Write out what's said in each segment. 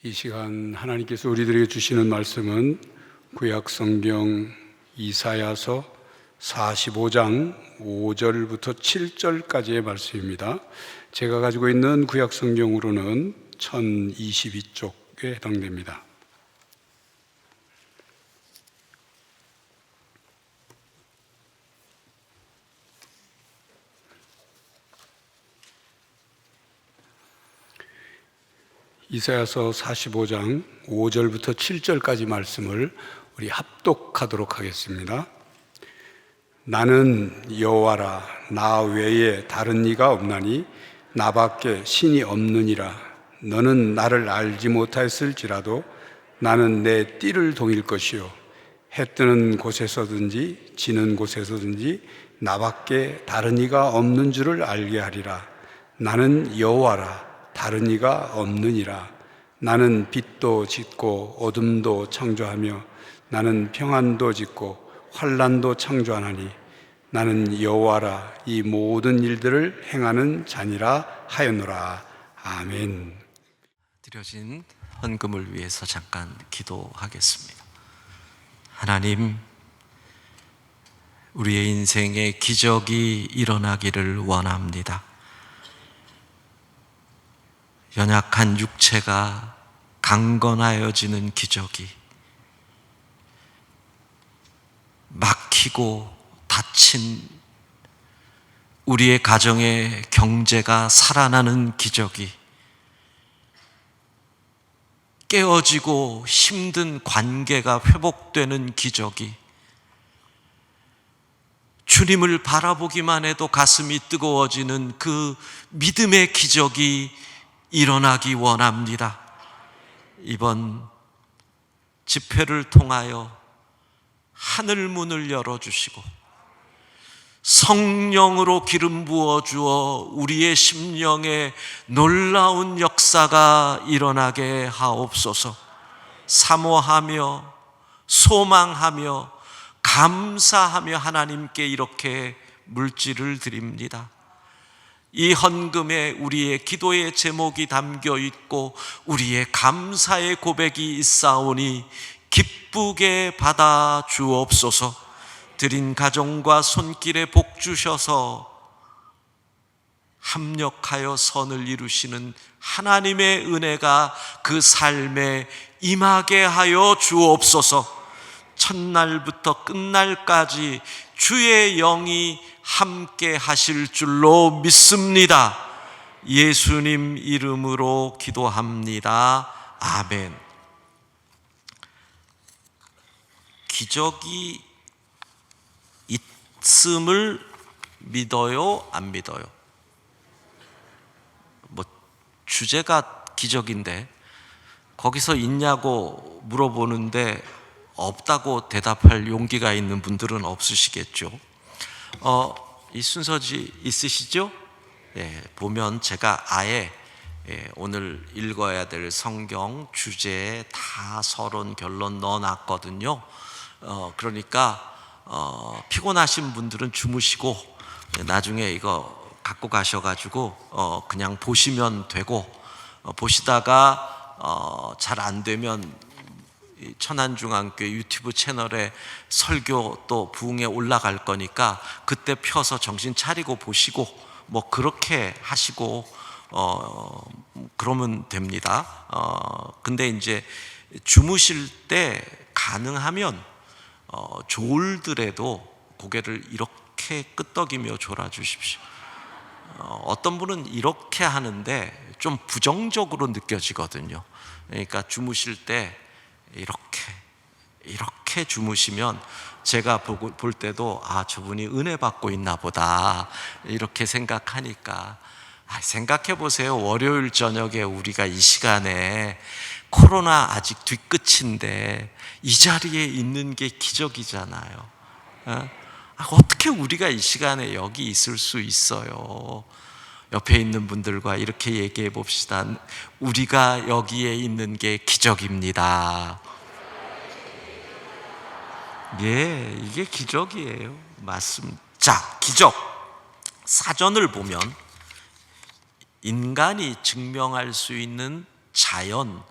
이 시간 하나님께서 우리들에게 주시는 말씀은 구약성경 이사야서 45장 5절부터 7절까지의 말씀입니다. 제가 가지고 있는 구약성경으로는 1022쪽에 해당됩니다. 이사야서 45장 5절부터 7절까지 말씀을 우리 합독하도록 하겠습니다. 나는 여호와라, 나 외에 다른 이가 없나니 나밖에 신이 없느니라. 너는 나를 알지 못하였을지라도 나는 내 띠를 동일 것이요 해 뜨는 곳에서든지 지는 곳에서든지 나밖에 다른 이가 없는 줄을 알게 하리라. 나는 여호와라, 다른 이가 없느니라. 나는 빛도 짓고 어둠도 창조하며 나는 평안도 짓고 환난도 창조하나니 나는 여호와라, 이 모든 일들을 행하는 자니라 하였노라. 아멘. 드려진 헌금을 위해서 잠깐 기도하겠습니다. 하나님, 우리의 인생에 기적이 일어나기를 원합니다. 연약한 육체가 강건하여지는 기적이, 막히고 다친 우리의 가정의 경제가 살아나는 기적이, 깨어지고 힘든 관계가 회복되는 기적이, 주님을 바라보기만 해도 가슴이 뜨거워지는 그 믿음의 기적이 일어나기 원합니다. 이번 집회를 통하여 하늘 문을 열어주시고 성령으로 기름 부어주어 우리의 심령에 놀라운 역사가 일어나게 하옵소서. 사모하며 소망하며 감사하며 하나님께 이렇게 물질을 드립니다. 이 헌금에 우리의 기도의 제목이 담겨 있고 우리의 감사의 고백이 있사오니 기쁘게 받아 주옵소서. 드린 가정과 손길에 복 주셔서 합력하여 선을 이루시는 하나님의 은혜가 그 삶에 임하게 하여 주옵소서. 첫날부터 끝날까지 주의 영이 함께 하실 줄로 믿습니다. 예수님 이름으로 기도합니다. 아멘. 기적이 있음을 믿어요? 안 믿어요? 주제가 기적인데 거기서 있냐고 물어보는데 없다고 대답할 용기가 있는 분들은 없으시겠죠. 이 순서지 있으시죠? 예, 보면 제가 아예 오늘 읽어야 될 성경 주제에 다 서론 결론 넣어놨거든요. 그러니까 피곤하신 분들은 주무시고 나중에 이거 갖고 가셔가지고 그냥 보시면 되고, 보시다가 잘 안 되면 천안중앙교 유튜브 채널에 설교 또 부흥에 올라갈 거니까 그때 펴서 정신 차리고 보시고 그렇게 하시고 그러면 됩니다. 근데 이제 주무실 때 가능하면 졸더라도 고개를 이렇게 끄덕이며 졸아주십시오. 어떤 분은 이렇게 하는데 좀 부정적으로 느껴지거든요. 그러니까 주무실 때 이렇게 주무시면 제가 볼 때도 저분이 은혜 받고 있나 보다 이렇게 생각하니까, 생각해 보세요. 월요일 저녁에 우리가 이 시간에 코로나 아직 뒤끝인데 이 자리에 있는 게 기적이잖아요. 어떻게 우리가 이 시간에 여기 있을 수 있어요? 옆에 있는 분들과 이렇게 얘기해 봅시다. 우리가 여기에 있는 게 기적입니다. 예, 이게 기적이에요. 맞습니다. 자, 기적. 사전을 보면 인간이 증명할 수 있는 자연,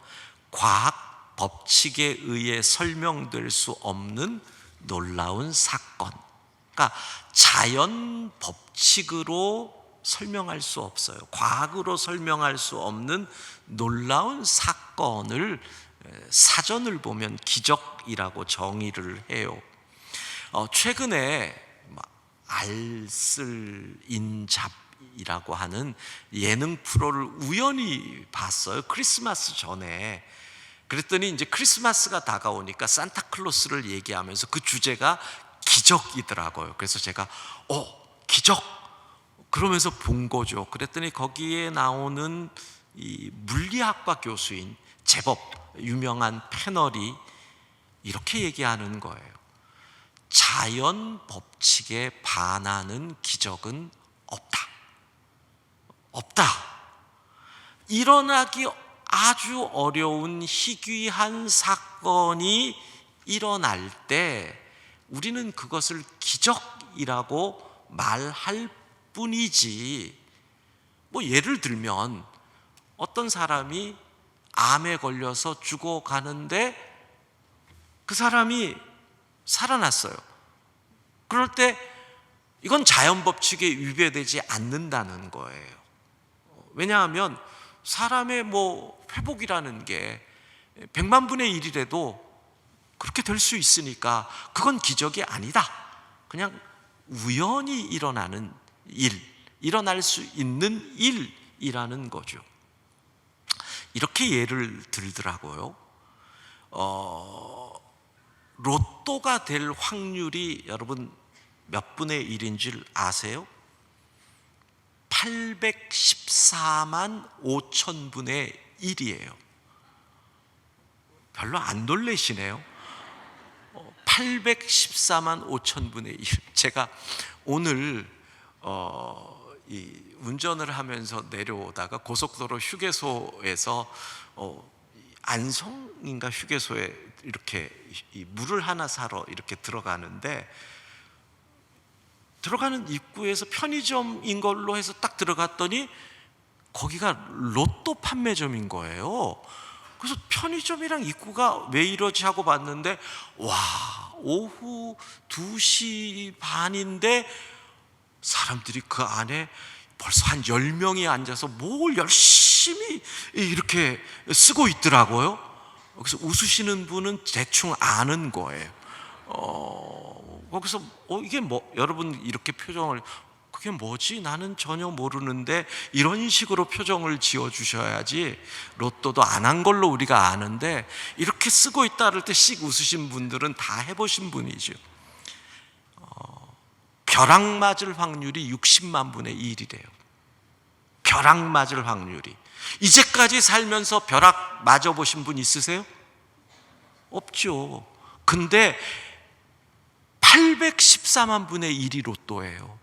과학 법칙에 의해 설명될 수 없는 놀라운 사건. 그러니까 자연 법칙으로 설명할 수 없어요. 과학으로 설명할 수 없는 놀라운 사건을 사전을 보면 기적이라고 정의를 해요. 최근에 알쓸인잡이라고 하는 예능 프로를 우연히 봤어요. 크리스마스 전에. 그랬더니 이제 크리스마스가 다가오니까 산타클로스를 얘기하면서 그 주제가 기적이더라고요. 그래서 제가 기적 그러면서 본 거죠. 그랬더니 거기에 나오는 이 물리학과 교수인 제법 유명한 패널이 이렇게 얘기하는 거예요. 자연 법칙에 반하는 기적은 없다. 없다. 일어나기 아주 어려운 희귀한 사건이 일어날 때 우리는 그것을 기적이라고 말할 뿐이지. 예를 들면 어떤 사람이 암에 걸려서 죽어가는데 그 사람이 살아났어요. 그럴 때 이건 자연 법칙에 위배되지 않는다는 거예요. 왜냐하면 사람의 회복이라는 게 100만 분의 1이라도 그렇게 될 수 있으니까 그건 기적이 아니다. 그냥 우연히 일어나는 일, 일어날 수 있는 일이라는 거죠. 이렇게 예를 들더라고요. 로또가 될 확률이 여러분 몇 분의 1인 줄 아세요? 814만 5천 분의 1이에요. 별로 안 놀라시네요. 814만 5천 분의 1. 제가 오늘 운전을 하면서 내려오다가 고속도로 휴게소에서 안성인가 휴게소에 이렇게 물을 하나 사러 이렇게 들어가는데, 들어가는 입구에서 편의점인 걸로 해서 딱 들어갔더니 거기가 로또 판매점인 거예요. 그래서 편의점이랑 입구가 왜 이러지 하고 봤는데, 오후 2시 반인데 사람들이 그 안에 벌써 한 10명이 앉아서 뭘 열심히 이렇게 쓰고 있더라고요. 그래서 웃으시는 분은 대충 아는 거예요. 거기서 이게 여러분 이렇게 표정을, 그게 뭐지? 나는 전혀 모르는데, 이런 식으로 표정을 지어 주셔야지. 로또도 안 한 걸로 우리가 아는데 이렇게 쓰고 있다 할 때 씩 웃으신 분들은 다 해보신 분이죠. 벼락 맞을 확률이 60만 분의 1이래요. 벼락 맞을 확률이. 이제까지 살면서 벼락 맞아보신 분 있으세요? 없죠. 근데 814만 분의 1이 로또예요.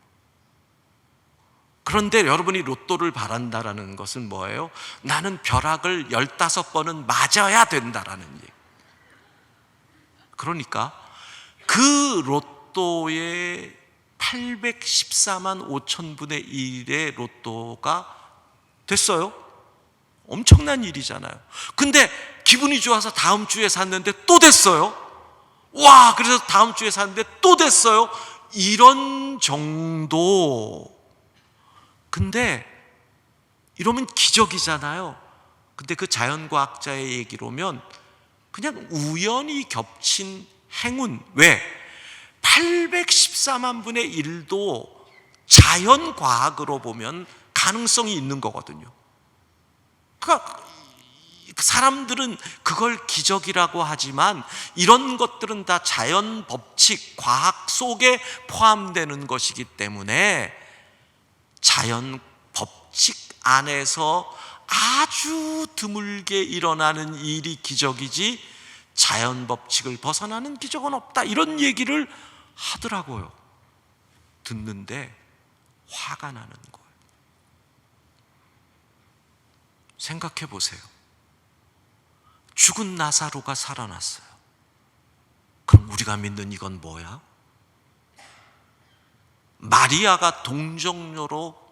그런데 여러분이 로또를 바란다라는 것은 뭐예요? 나는 벼락을 15번은 맞아야 된다라는 얘기. 그러니까 그 로또의 814만 5천 분의 1의 로또가 됐어요. 엄청난 일이잖아요. 근데 기분이 좋아서 다음 주에 샀는데 또 됐어요. 그래서 다음 주에 샀는데 또 됐어요. 이런 정도. 근데 이러면 기적이잖아요. 근데 그 자연과학자의 얘기로면 그냥 우연히 겹친 행운. 왜? 814만 분의 1도 자연과학으로 보면 가능성이 있는 거거든요. 그러니까 사람들은 그걸 기적이라고 하지만 이런 것들은 다 자연 법칙, 과학 속에 포함되는 것이기 때문에 자연 법칙 안에서 아주 드물게 일어나는 일이 기적이지 자연 법칙을 벗어나는 기적은 없다. 이런 얘기를 하더라고요. 듣는데 화가 나는 거예요. 생각해 보세요. 죽은 나사로가 살아났어요. 그럼 우리가 믿는 이건 뭐야? 마리아가 동정녀로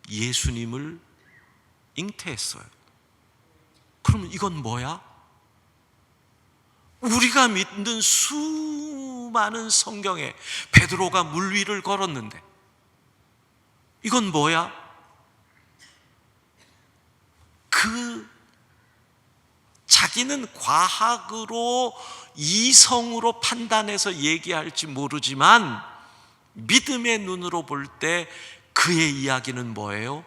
예수님을 잉태했어요. 그러면 이건 뭐야? 우리가 믿는 수많은 성경에 베드로가 물 위를 걸었는데 이건 뭐야? 자기는 과학으로 이성으로 판단해서 얘기할지 모르지만 믿음의 눈으로 볼 때 그의 이야기는 뭐예요?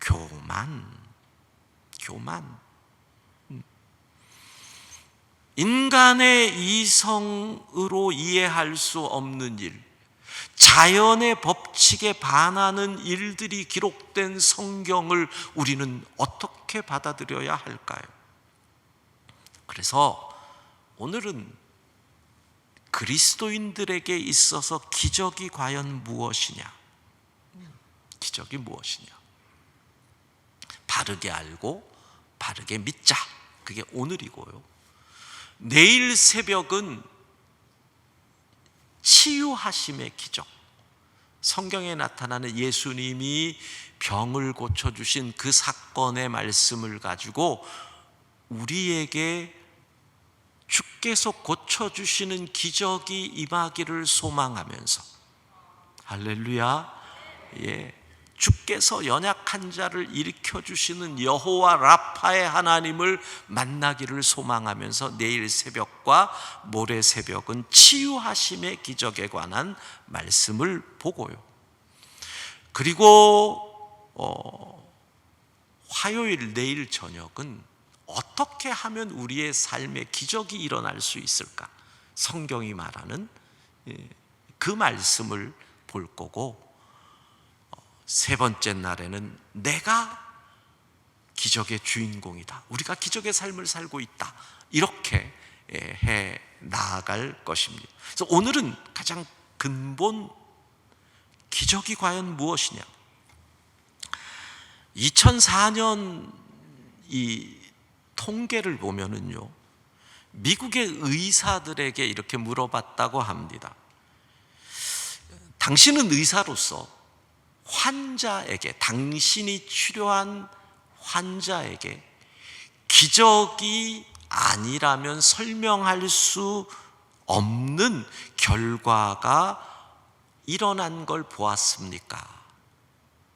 교만. 인간의 이성으로 이해할 수 없는 일, 자연의 법칙에 반하는 일들이 기록된 성경을 우리는 어떻게 받아들여야 할까요? 그래서 오늘은 그리스도인들에게 있어서 기적이 과연 무엇이냐? 기적이 무엇이냐? 바르게 알고 바르게 믿자. 그게 오늘이고요. 내일 새벽은 치유하심의 기적. 성경에 나타나는 예수님이 병을 고쳐주신 그 사건의 말씀을 가지고 우리에게 주께서 고쳐주시는 기적이 임하기를 소망하면서, 할렐루야, 주께서 연약한 자를 일으켜주시는 여호와 라파의 하나님을 만나기를 소망하면서 내일 새벽과 모레 새벽은 치유하심의 기적에 관한 말씀을 보고요. 그리고 화요일 내일 저녁은 어떻게 하면 우리의 삶에 기적이 일어날 수 있을까? 성경이 말하는 그 말씀을 볼 거고, 세 번째 날에는 내가 기적의 주인공이다, 우리가 기적의 삶을 살고 있다, 이렇게 해 나아갈 것입니다. 그래서 오늘은 가장 근본, 기적이 과연 무엇이냐? 2004년 이 통계를 보면은요, 미국의 의사들에게 이렇게 물어봤다고 합니다. 당신은 의사로서 환자에게, 당신이 치료한 환자에게 기적이 아니라면 설명할 수 없는 결과가 일어난 걸 보았습니까?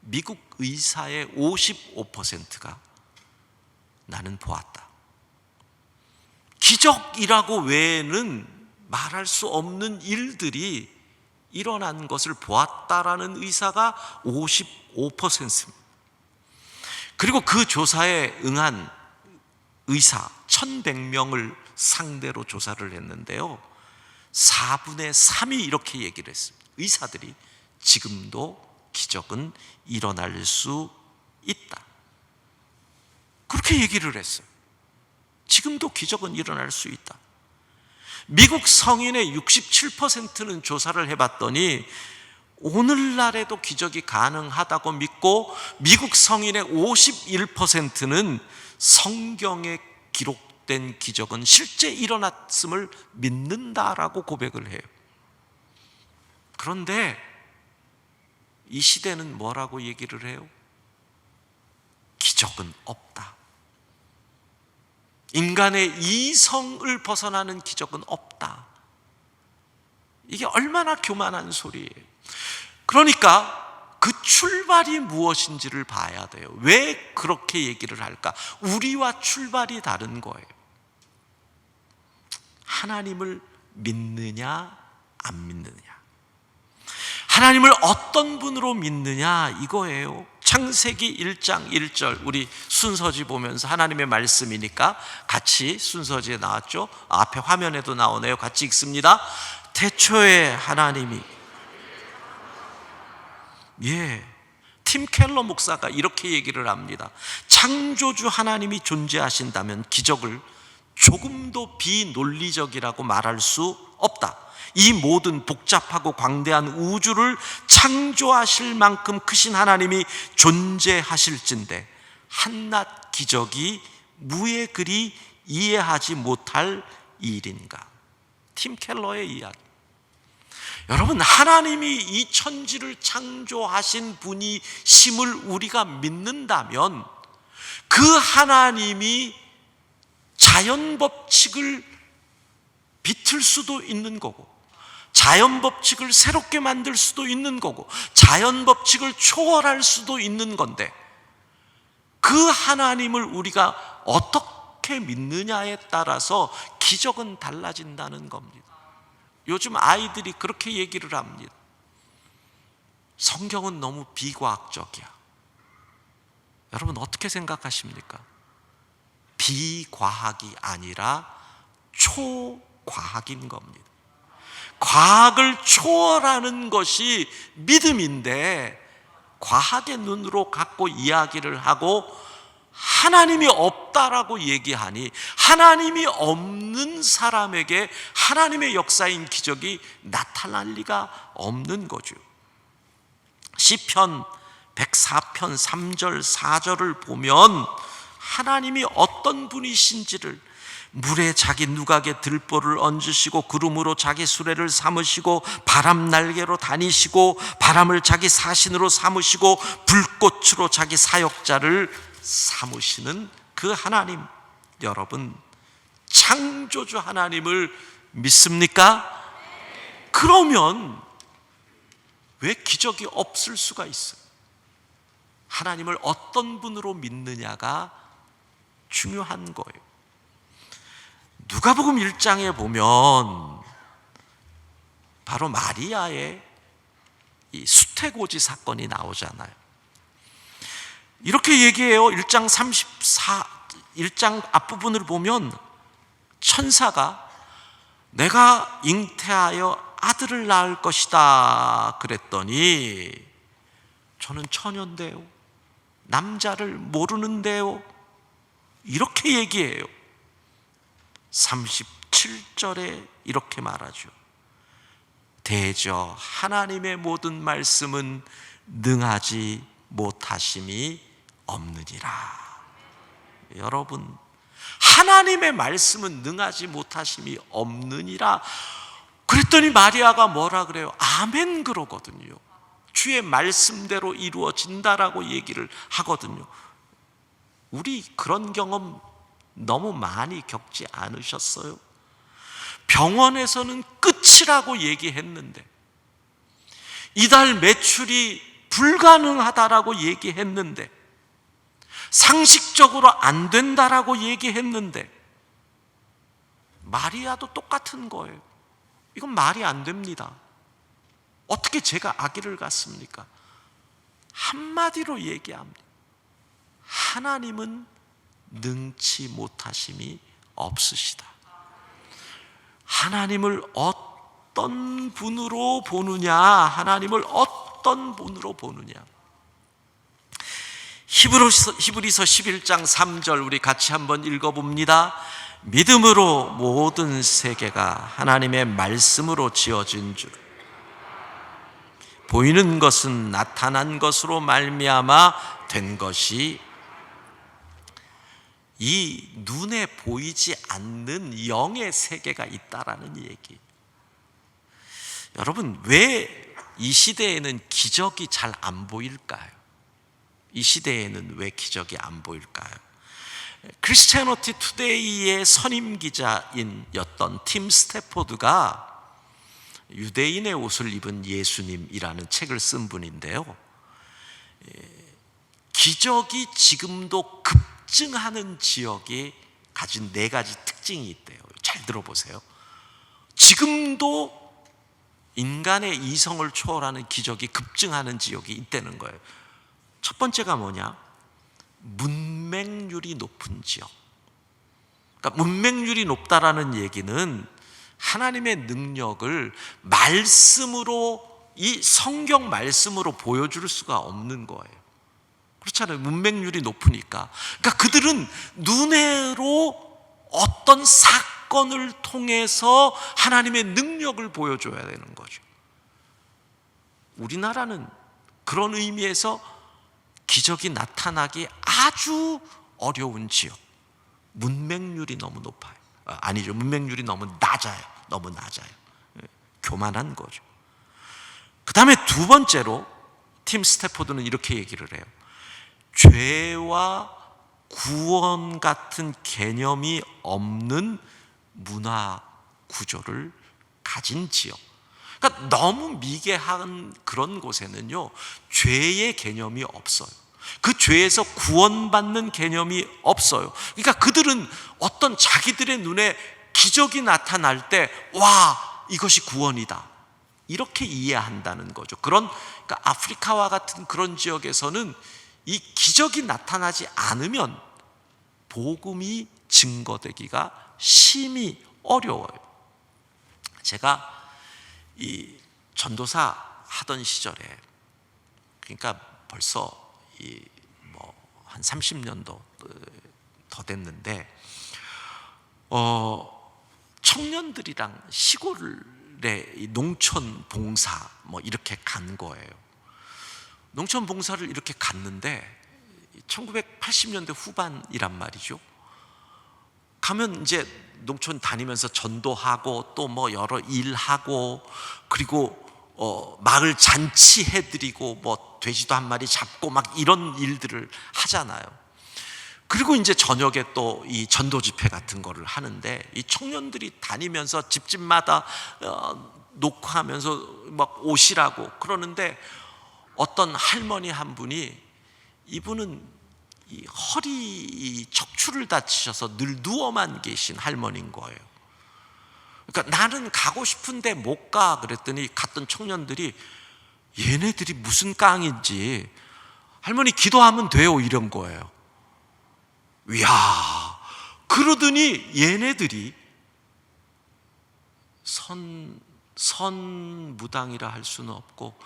미국 의사의 55%가 나는 보았다. 기적이라고 외에는 말할 수 없는 일들이 일어난 것을 보았다라는 의사가 55%입니다. 그리고 그 조사에 응한 의사 1,100명을 상대로 조사를 했는데요, 4분의 3이 이렇게 얘기를 했습니다. 의사들이 지금도 기적은 일어날 수 있다, 그렇게 얘기를 했어요. 지금도 기적은 일어날 수 있다. 미국 성인의 67%는 조사를 해봤더니 오늘날에도 기적이 가능하다고 믿고, 미국 성인의 51%는 성경에 기록된 기적은 실제 일어났음을 믿는다라고 고백을 해요. 그런데 이 시대는 뭐라고 얘기를 해요? 기적은 없다. 인간의 이성을 벗어나는 기적은 없다. 이게 얼마나 교만한 소리예요. 그러니까 그 출발이 무엇인지를 봐야 돼요. 왜 그렇게 얘기를 할까? 우리와 출발이 다른 거예요. 하나님을 믿느냐 안 믿느냐, 하나님을 어떤 분으로 믿느냐, 이거예요. 창세기 1장 1절, 우리 순서지 보면서, 하나님의 말씀이니까 같이 순서지에 나왔죠? 앞에 화면에도 나오네요. 같이 읽습니다. 태초에 하나님이, 팀 켈러 목사가 이렇게 얘기를 합니다. 창조주 하나님이 존재하신다면 기적을 조금도 비논리적이라고 말할 수 없다. 이 모든 복잡하고 광대한 우주를 창조하실 만큼 크신 하나님이 존재하실진데 한낱 기적이 무에 그리 이해하지 못할 일인가. 팀 켈러의 이야기. 여러분, 하나님이 이 천지를 창조하신 분이심을 우리가 믿는다면 그 하나님이 자연 법칙을 비틀 수도 있는 거고, 자연 법칙을 새롭게 만들 수도 있는 거고, 자연 법칙을 초월할 수도 있는 건데, 그 하나님을 우리가 어떻게 믿느냐에 따라서 기적은 달라진다는 겁니다. 요즘 아이들이 그렇게 얘기를 합니다. 성경은 너무 비과학적이야. 여러분 어떻게 생각하십니까? 비과학이 아니라 초과학인 겁니다. 과학을 초월하는 것이 믿음인데, 과학의 눈으로 갖고 이야기를 하고 하나님이 없다라고 얘기하니, 하나님이 없는 사람에게 하나님의 역사인 기적이 나타날 리가 없는 거죠. 시편 104편 3절 4절을 보면 하나님이 어떤 분이신지를, 물에 자기 누각에 들보를 얹으시고 구름으로 자기 수레를 삼으시고 바람 날개로 다니시고 바람을 자기 사신으로 삼으시고 불꽃으로 자기 사역자를 삼으시는 그 하나님, 여러분 창조주 하나님을 믿습니까? 그러면 왜 기적이 없을 수가 있어요? 하나님을 어떤 분으로 믿느냐가 중요한 거예요. 누가복음 1장에 보면 바로 마리아의 이 수태고지 사건이 나오잖아요. 이렇게 얘기해요. 1장 앞부분을 보면 천사가 내가 잉태하여 아들을 낳을 것이다 그랬더니, 저는 처녀인데요, 남자를 모르는데요, 이렇게 얘기해요. 37절에 이렇게 말하죠. 대저 하나님의 모든 말씀은 능하지 못하심이 없느니라. 여러분, 하나님의 말씀은 능하지 못하심이 없느니라 그랬더니 마리아가 뭐라 그래요? 아멘 그러거든요. 주의 말씀대로 이루어진다라고 얘기를 하거든요. 우리 그런 경험 너무 많이 겪지 않으셨어요? 병원에서는 끝이라고 얘기했는데, 이달 매출이 불가능하다라고 얘기했는데, 상식적으로 안 된다라고 얘기했는데, 마리아도 똑같은 거예요. 이건 말이 안 됩니다. 어떻게 제가 아기를 갖습니까? 한마디로 얘기합니다. 하나님은 능치 못하심이 없으시다. 하나님을 어떤 분으로 보느냐, 하나님을 어떤 분으로 보느냐. 히브리서 11장 3절 우리 같이 한번 읽어봅니다. 믿음으로 모든 세계가 하나님의 말씀으로 지어진 줄, 보이는 것은 나타난 것으로 말미암아 된 것이, 이 눈에 보이지 않는 영의 세계가 있다라는 얘기. 여러분, 왜 이 시대에는 기적이 잘 안 보일까요? 이 시대에는 왜 기적이 안 보일까요? 크리스티애니티 투데이의 선임 기자였던 팀 스태포드가 유대인의 옷을 입은 예수님이라는 책을 쓴 분인데요, 기적이 지금도 급증하는 지역이 가진 4가지 특징이 있대요. 잘 들어보세요. 지금도 인간의 이성을 초월하는 기적이 급증하는 지역이 있다는 거예요. 첫 번째가 뭐냐? 문맹률이 높은 지역. 그러니까 문맹률이 높다라는 얘기는 하나님의 능력을 말씀으로, 이 성경 말씀으로 보여줄 수가 없는 거예요. 그렇잖아요. 문맹률이 높으니까. 그러니까 그들은 눈으로 어떤 사건을 통해서 하나님의 능력을 보여줘야 되는 거죠. 우리나라는 그런 의미에서 기적이 나타나기 아주 어려운 지역, 문맹률이 너무 높아요. 아니죠, 문맹률이 너무 낮아요. 너무 낮아요. 교만한 거죠. 그 다음에 두 번째로 팀 스태포드는 이렇게 얘기를 해요. 죄와 구원 같은 개념이 없는 문화 구조를 가진 지역. 그러니까 너무 미개한 그런 곳에는요, 죄의 개념이 없어요. 그 죄에서 구원받는 개념이 없어요. 그러니까 그들은 어떤 자기들의 눈에 기적이 나타날 때, 와, 이것이 구원이다, 이렇게 이해한다는 거죠. 그러니까 아프리카와 같은 그런 지역에서는 이 기적이 나타나지 않으면 복음이 증거되기가 심히 어려워요. 제가 이 전도사 하던 시절에, 그러니까 벌써 한 30년도 더 됐는데, 청년들이랑 시골에 농촌 봉사 이렇게 간 거예요. 농촌 봉사를 이렇게 갔는데 1980년대 후반이란 말이죠. 가면 이제 농촌 다니면서 전도하고 또 여러 일하고, 그리고 마을 잔치 해드리고 돼지도 한 마리 잡고 막 이런 일들을 하잖아요. 그리고 이제 저녁에 또 이 전도 집회 같은 거를 하는데, 이 청년들이 다니면서 집집마다 녹화하면서 막 오시라고 그러는데, 어떤 할머니 한 분이, 이분은 이 허리 척추를 다치셔서 늘 누워만 계신 할머니인 거예요. 그러니까 나는 가고 싶은데 못 가. 그랬더니 갔던 청년들이, 얘네들이 무슨 깡인지 할머니 기도하면 돼요, 이런 거예요. 이야, 그러더니 얘네들이 선무당이라 할 수는 없고,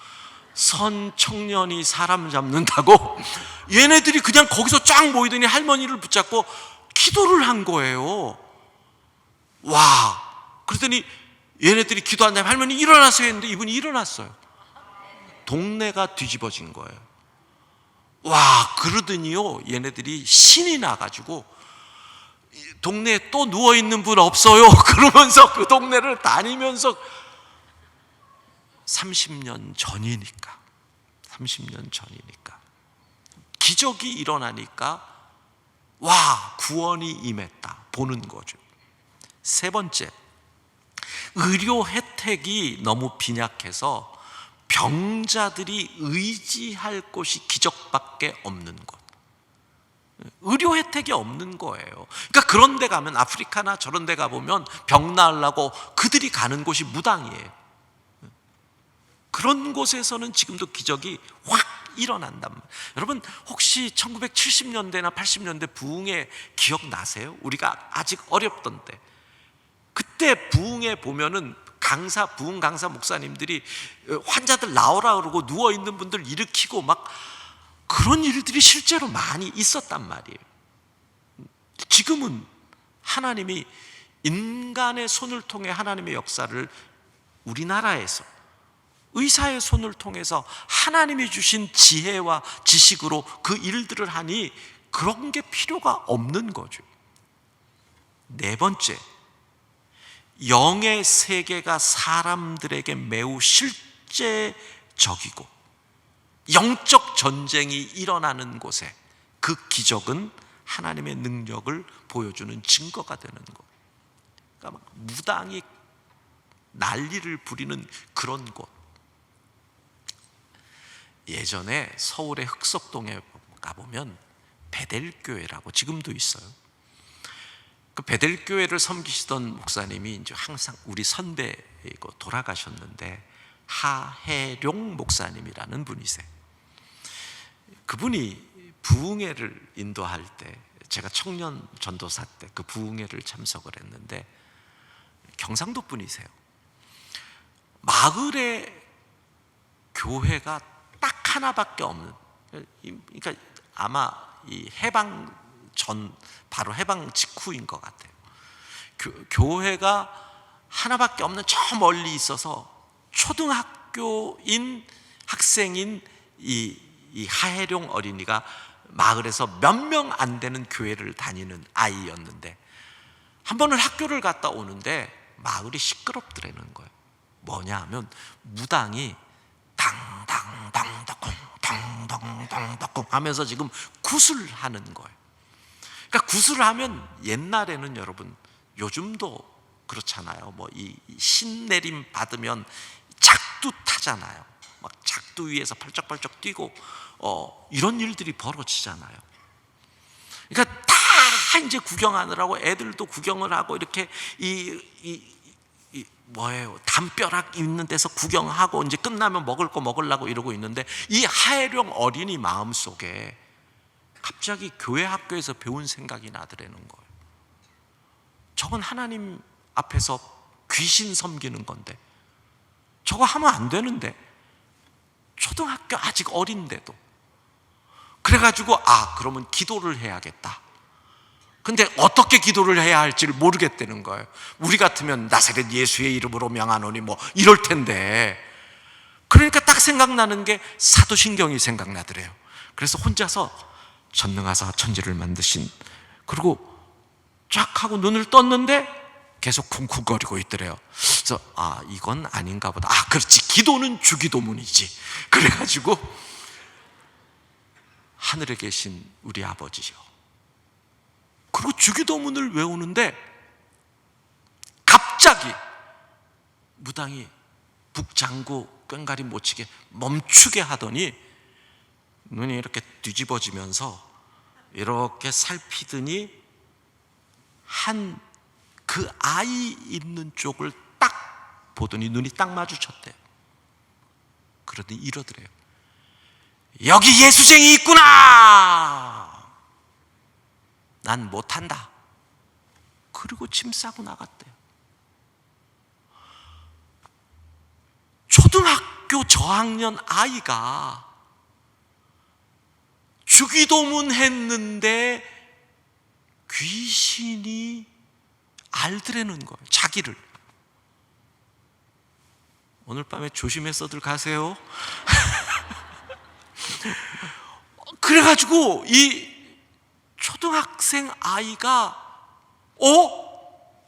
선 청년이 사람 잡는다고 얘네들이 그냥 거기서 쫙 모이더니 할머니를 붙잡고 기도를 한 거예요. 와, 그러더니 얘네들이 기도한 다음에 할머니 일어나세요 했는데 이분이 일어났어요. 동네가 뒤집어진 거예요. 와, 그러더니요, 얘네들이 신이 나가지고, 동네에 또 누워있는 분 없어요? 그러면서 그 동네를 다니면서, 30년 전이니까 기적이 일어나니까, 와, 구원이 임했다 보는 거죠. 세 번째, 의료 혜택이 너무 빈약해서 병자들이 의지할 곳이 기적밖에 없는 것. 의료 혜택이 없는 거예요. 그러니까 그런 데 가면, 아프리카나 저런 데 가보면 병 나으려고 그들이 가는 곳이 무당이에요. 그런 곳에서는 지금도 기적이 확 일어난단 말이에요. 여러분, 혹시 1970년대나 80년대 부흥회 기억나세요? 우리가 아직 어렵던 때, 그때 부흥회 보면은 부흥 강사 목사님들이 환자들 나오라 그러고 누워있는 분들 일으키고 막 그런 일들이 실제로 많이 있었단 말이에요. 지금은 하나님이 인간의 손을 통해 하나님의 역사를 우리나라에서 의사의 손을 통해서 하나님이 주신 지혜와 지식으로 그 일들을 하니 그런 게 필요가 없는 거죠. 네 번째, 영의 세계가 사람들에게 매우 실제적이고 영적 전쟁이 일어나는 곳에 그 기적은 하나님의 능력을 보여주는 증거가 되는 것. 그러니까 막 무당이 난리를 부리는 그런 곳. 예전에 서울의 흑석동에 가보면 베델교회라고 지금도 있어요. 그 베델교회를 섬기시던 목사님이 이제 항상 우리 선배이고 돌아가셨는데, 하혜룡 목사님이라는 분이세요. 그분이 부흥회를 인도할 때, 제가 청년 전도사 때 그 부흥회를 참석을 했는데, 경상도 분이세요. 마을에 교회가 딱 하나밖에 없는, 그러니까 아마 이 해방 전, 바로 해방 직후인 것 같아요. 교회가 하나밖에 없는 저 멀리 있어서 초등학교인 학생인 이 하혜룡 어린이가 마을에서 몇 명 안 되는 교회를 다니는 아이였는데, 한 번은 학교를 갔다 오는데 마을이 시끄럽더라는 거예요. 뭐냐 하면 무당이 당당당당쿵 당당당당쿵 하면서 지금 굿을 하는 거예요. 그러니까 굿을 하면, 옛날에는 여러분, 요즘도 그렇잖아요. 뭐 이 신내림 받으면 작두 타잖아요. 막 작두 위에서 펄쩍펄쩍 뛰고 이런 일들이 벌어지잖아요. 그러니까 다 이제 구경하느라고 애들도 구경을 하고 이렇게 뭐예요? 담벼락 있는 데서 구경하고 이제 끝나면 먹을 거 먹으려고 이러고 있는데 이 하혜령 어린이 마음속에 갑자기 교회 학교에서 배운 생각이 나더라는 거예요. 저건 하나님 앞에서 귀신 섬기는 건데 저거 하면 안 되는데, 초등학교 아직 어린데도. 그래가지고 그러면 기도를 해야겠다. 근데 어떻게 기도를 해야 할지를 모르겠다는 거예요. 우리 같으면 나사렛 예수의 이름으로 명하노니 뭐 이럴 텐데, 그러니까 딱 생각나는 게 사도신경이 생각나더래요. 그래서 혼자서 전능하사 천지를 만드신, 그리고 쫙 하고 눈을 떴는데 계속 쿵쿵거리고 있더래요. 그래서 이건 아닌가 보다. 그렇지, 기도는 주기도문이지. 그래가지고 하늘에 계신 우리 아버지요, 그리고 주기도문을 외우는데 갑자기 무당이 북장구 꽹가리 못 치게 멈추게 하더니 눈이 이렇게 뒤집어지면서 이렇게 살피더니 그 아이 있는 쪽을 딱 보더니 눈이 딱 마주쳤대요. 그러더니 이러더래요. 여기 예수쟁이 있구나. 난 못한다. 그리고 짐 싸고 나갔대요. 초등학교 저학년 아이가 주기도문 했는데 귀신이 알더라는 거예요, 자기를. 오늘 밤에 조심해서들 가세요. 그래가지고 이 초등학생 아이가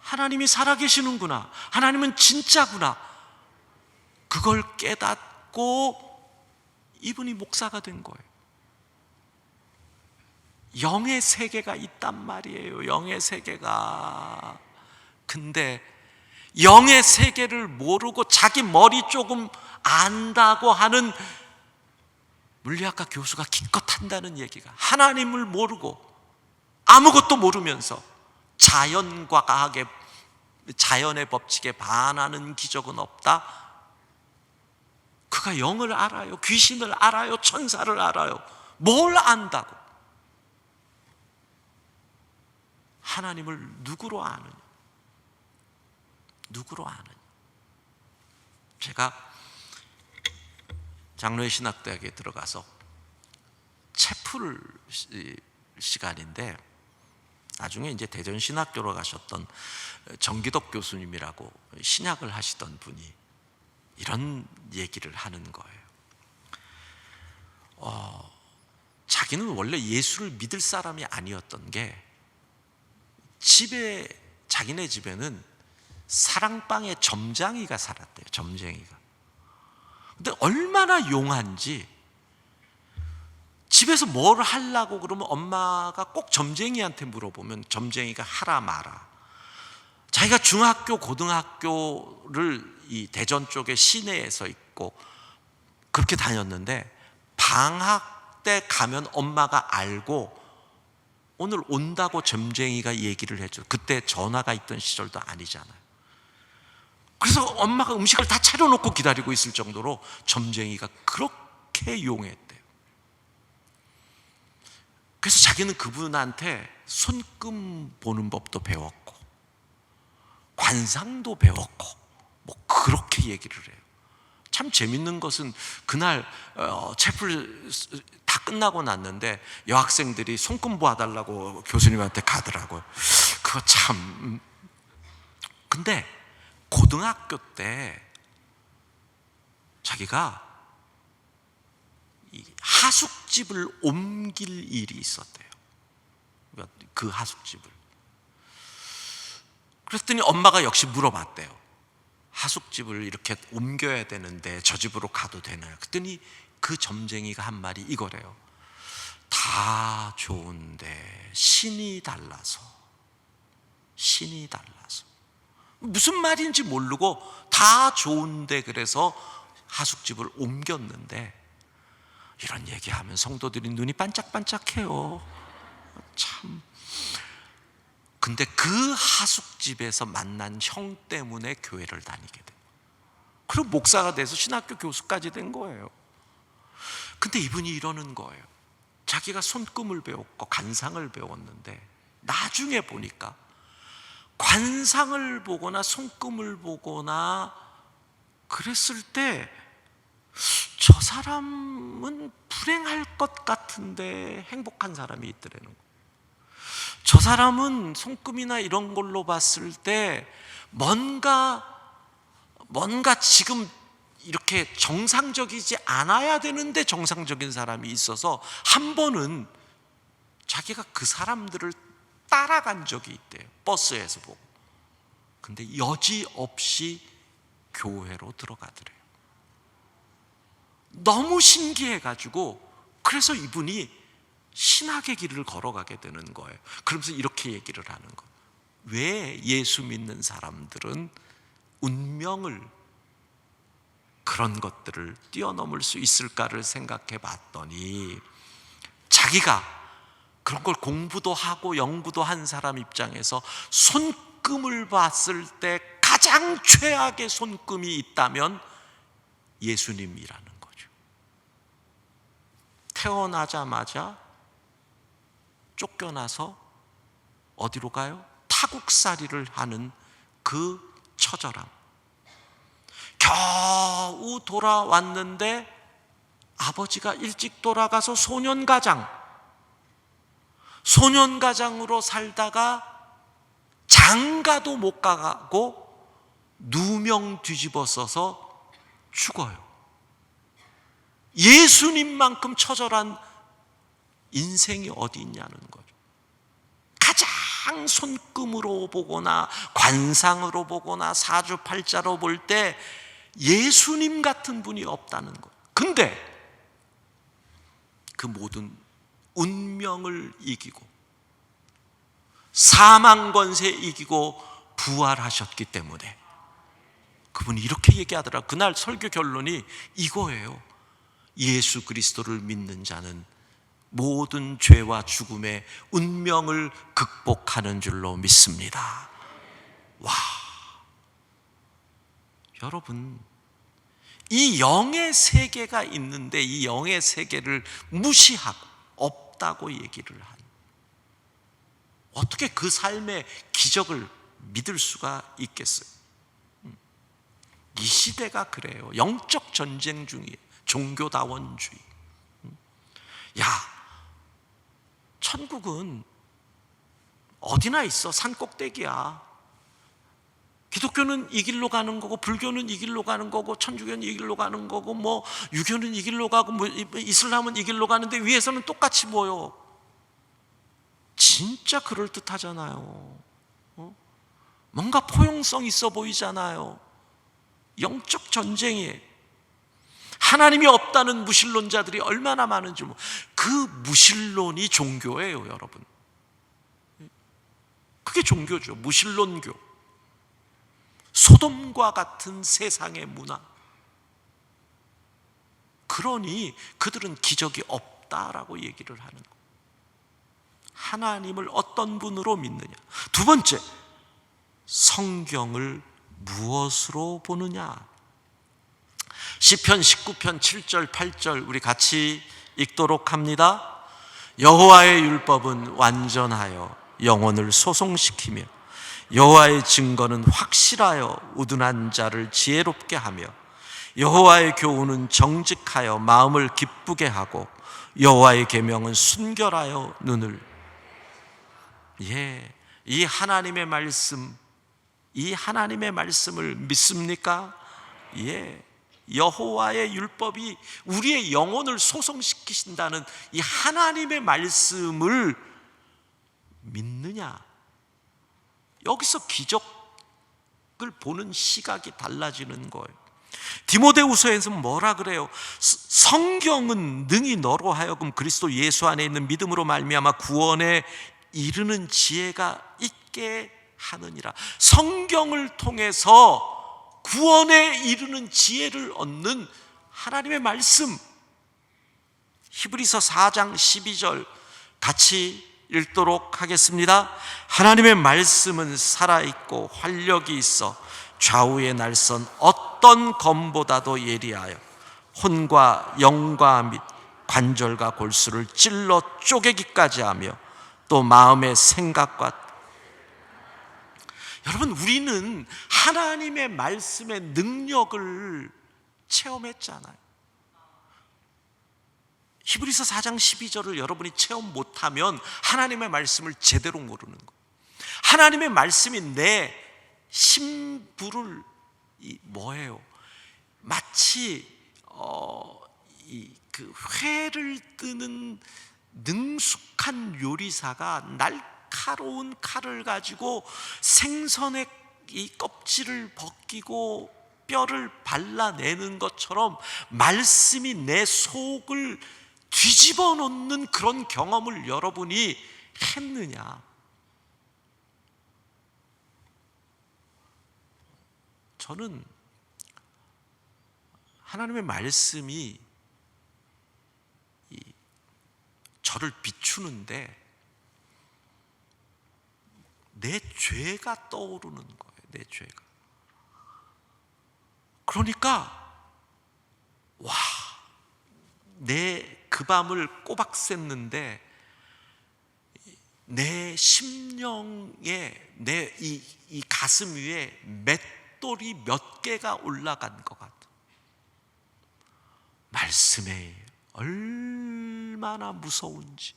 하나님이 살아계시는구나, 하나님은 진짜구나, 그걸 깨닫고 이분이 목사가 된 거예요. 영의 세계가 있단 말이에요, 영의 세계가. 근데 영의 세계를 모르고 자기 머리 조금 안다고 하는 물리학과 교수가 기껏 한다는 얘기가, 하나님을 모르고 아무것도 모르면서 자연과 과학의, 자연의 법칙에 반하는 기적은 없다. 그가 영을 알아요, 귀신을 알아요, 천사를 알아요. 뭘 안다고? 하나님을 누구로 아느냐? 누구로 아느냐? 제가 장로의 신학대학에 들어가서 채플 시간인데, 나중에 이제 대전신학교로 가셨던 정기덕 교수님이라고 신약을 하시던 분이 이런 얘기를 하는 거예요. 자기는 원래 예수를 믿을 사람이 아니었던 게, 자기네 집에는 사랑방에 점쟁이가 살았대요, 점쟁이가. 근데 얼마나 용한지, 집에서 뭘 하려고 그러면 엄마가 꼭 점쟁이한테 물어보면 점쟁이가 하라 마라. 자기가 중학교, 고등학교를 이 대전 쪽에 시내에서 있고 그렇게 다녔는데, 방학 때 가면 엄마가 알고 오늘 온다고 점쟁이가 얘기를 해줘. 그때 전화가 있던 시절도 아니잖아요. 그래서 엄마가 음식을 다 차려놓고 기다리고 있을 정도로 점쟁이가 그렇게 용했대요. 그래서 자기는 그분한테 손금 보는 법도 배웠고 관상도 배웠고 뭐 그렇게 얘기를 해요. 참 재밌는 것은 그날 채플 다 끝나고 났는데 여학생들이 손금 봐달라고 교수님한테 가더라고요. 그거 참. 근데 고등학교 때 자기가 이 하숙집을 옮길 일이 있었대요. 그 하숙집을. 그랬더니 엄마가 역시 물어봤대요. 하숙집을 이렇게 옮겨야 되는데 저 집으로 가도 되나요? 그랬더니 그 점쟁이가 한 말이 이거래요. 다 좋은데 신이 달라서. 신이 달라서. 무슨 말인지 모르고 다 좋은데 그래서 하숙집을 옮겼는데, 이런 얘기하면 성도들이 눈이 반짝반짝해요. 참. 근데 그 하숙집에서 만난 형 때문에 교회를 다니게 돼. 그리고 목사가 돼서 신학교 교수까지 된 거예요. 근데 이분이 이러는 거예요. 자기가 손금을 배웠고 관상을 배웠는데 나중에 보니까 관상을 보거나 손금을 보거나 그랬을 때 저 사람은 불행할 것 같은데 행복한 사람이 있더라는 거예요. 저 사람은 손금이나 이런 걸로 봤을 때 뭔가 지금 이렇게 정상적이지 않아야 되는데 정상적인 사람이 있어서 한 번은 자기가 그 사람들을 따라간 적이 있대요. 버스에서 보고. 근데 여지없이 교회로 들어가더래요. 너무 신기해가지고 그래서 이분이 신학의 길을 걸어가게 되는 거예요. 그러면서 이렇게 얘기를 하는 거예요. 왜 예수 믿는 사람들은 운명을, 그런 것들을 뛰어넘을 수 있을까를 생각해 봤더니, 자기가 그런 걸 공부도 하고 연구도 한 사람 입장에서 손금을 봤을 때 가장 최악의 손금이 있다면 예수님이라는 거죠. 태어나자마자 쫓겨나서 어디로 가요? 타국살이를 하는 그 처절함. 겨우 돌아왔는데 아버지가 일찍 돌아가서 소년가장으로 살다가 장가도 못 가고 누명 뒤집어 써서 죽어요. 예수님만큼 처절한 인생이 어디 있냐는 거죠. 가장 손금으로 보거나 관상으로 보거나 사주팔자로 볼 때 예수님 같은 분이 없다는 거예요. 근데 그 모든 운명을 이기고 사망 권세 이기고 부활하셨기 때문에 그분이 이렇게 얘기하더라. 그날 설교 결론이 이거예요. 예수 그리스도를 믿는 자는 모든 죄와 죽음의 운명을 극복하는 줄로 믿습니다. 와, 여러분, 이 영의 세계가 있는데 이 영의 세계를 무시하고 없다고 얘기를 한, 어떻게 그 삶의 기적을 믿을 수가 있겠어요? 이 시대가 그래요. 영적 전쟁 중이에요. 종교다원주의. 야, 천국은 어디나 있어. 산꼭대기야. 기독교는 이 길로 가는 거고, 불교는 이 길로 가는 거고, 천주교는 이 길로 가는 거고, 뭐 유교는 이 길로 가고, 뭐 이슬람은 이 길로 가는데 위에서는 똑같이 보여. 진짜 그럴듯하잖아요. 뭔가 포용성 있어 보이잖아요. 영적 전쟁이에요. 하나님이 없다는 무신론자들이 얼마나 많은지, 그 무신론이 종교예요, 여러분. 그게 종교죠. 무신론교. 소돔과 같은 세상의 문화. 그러니 그들은 기적이 없다라고 얘기를 하는 거예요. 하나님을 어떤 분으로 믿느냐. 두 번째, 성경을 무엇으로 보느냐. 시편 19편 7절 8절 우리 같이 읽도록 합니다. 여호와의 율법은 완전하여 영혼을 소송시키며 여호와의 증거는 확실하여 우둔한 자를 지혜롭게 하며 여호와의 교훈은 정직하여 마음을 기쁘게 하고 여호와의 계명은 순결하여 눈을. 이 하나님의 말씀, 이 하나님의 말씀을 믿습니까? 여호와의 율법이 우리의 영혼을 소송시키신다는 이 하나님의 말씀을 믿느냐? 여기서 기적을 보는 시각이 달라지는 거예요. 디모데후서에서 뭐라 그래요? 성경은 능히 너로 하여금 그리스도 예수 안에 있는 믿음으로 말미암아 구원에 이르는 지혜가 있게 하느니라. 성경을 통해서 구원에 이르는 지혜를 얻는 하나님의 말씀. 히브리서 4장 12절 같이 읽도록 하겠습니다. 하나님의 말씀은 살아있고 활력이 있어 좌우의 날선 어떤 검보다도 예리하여 혼과 영과 및 관절과 골수를 찔러 쪼개기까지 하며 또 마음의 생각과. 여러분, 우리는 하나님의 말씀의 능력을 체험했잖아요. 히브리서 4장 12절을 여러분이 체험 못하면 하나님의 말씀을 제대로 모르는 거예요. 하나님의 말씀이 내 심부를 뭐예요? 마치 그 회를 뜨는 능숙한 요리사가 날카로운 칼을 가지고 생선의 이 껍질을 벗기고 뼈를 발라내는 것처럼 말씀이 내 속을 뒤집어 놓는 그런 경험을 여러분이 했느냐? 저는 하나님의 말씀이 저를 비추는데 내 죄가 떠오르는 거예요. 내 죄가. 그러니까 내 그 밤을 꼬박 샜는데 내 심령에 내 이 가슴 위에 맷돌이 몇 개가 올라간 것 같아. 말씀에 얼마나 무서운지.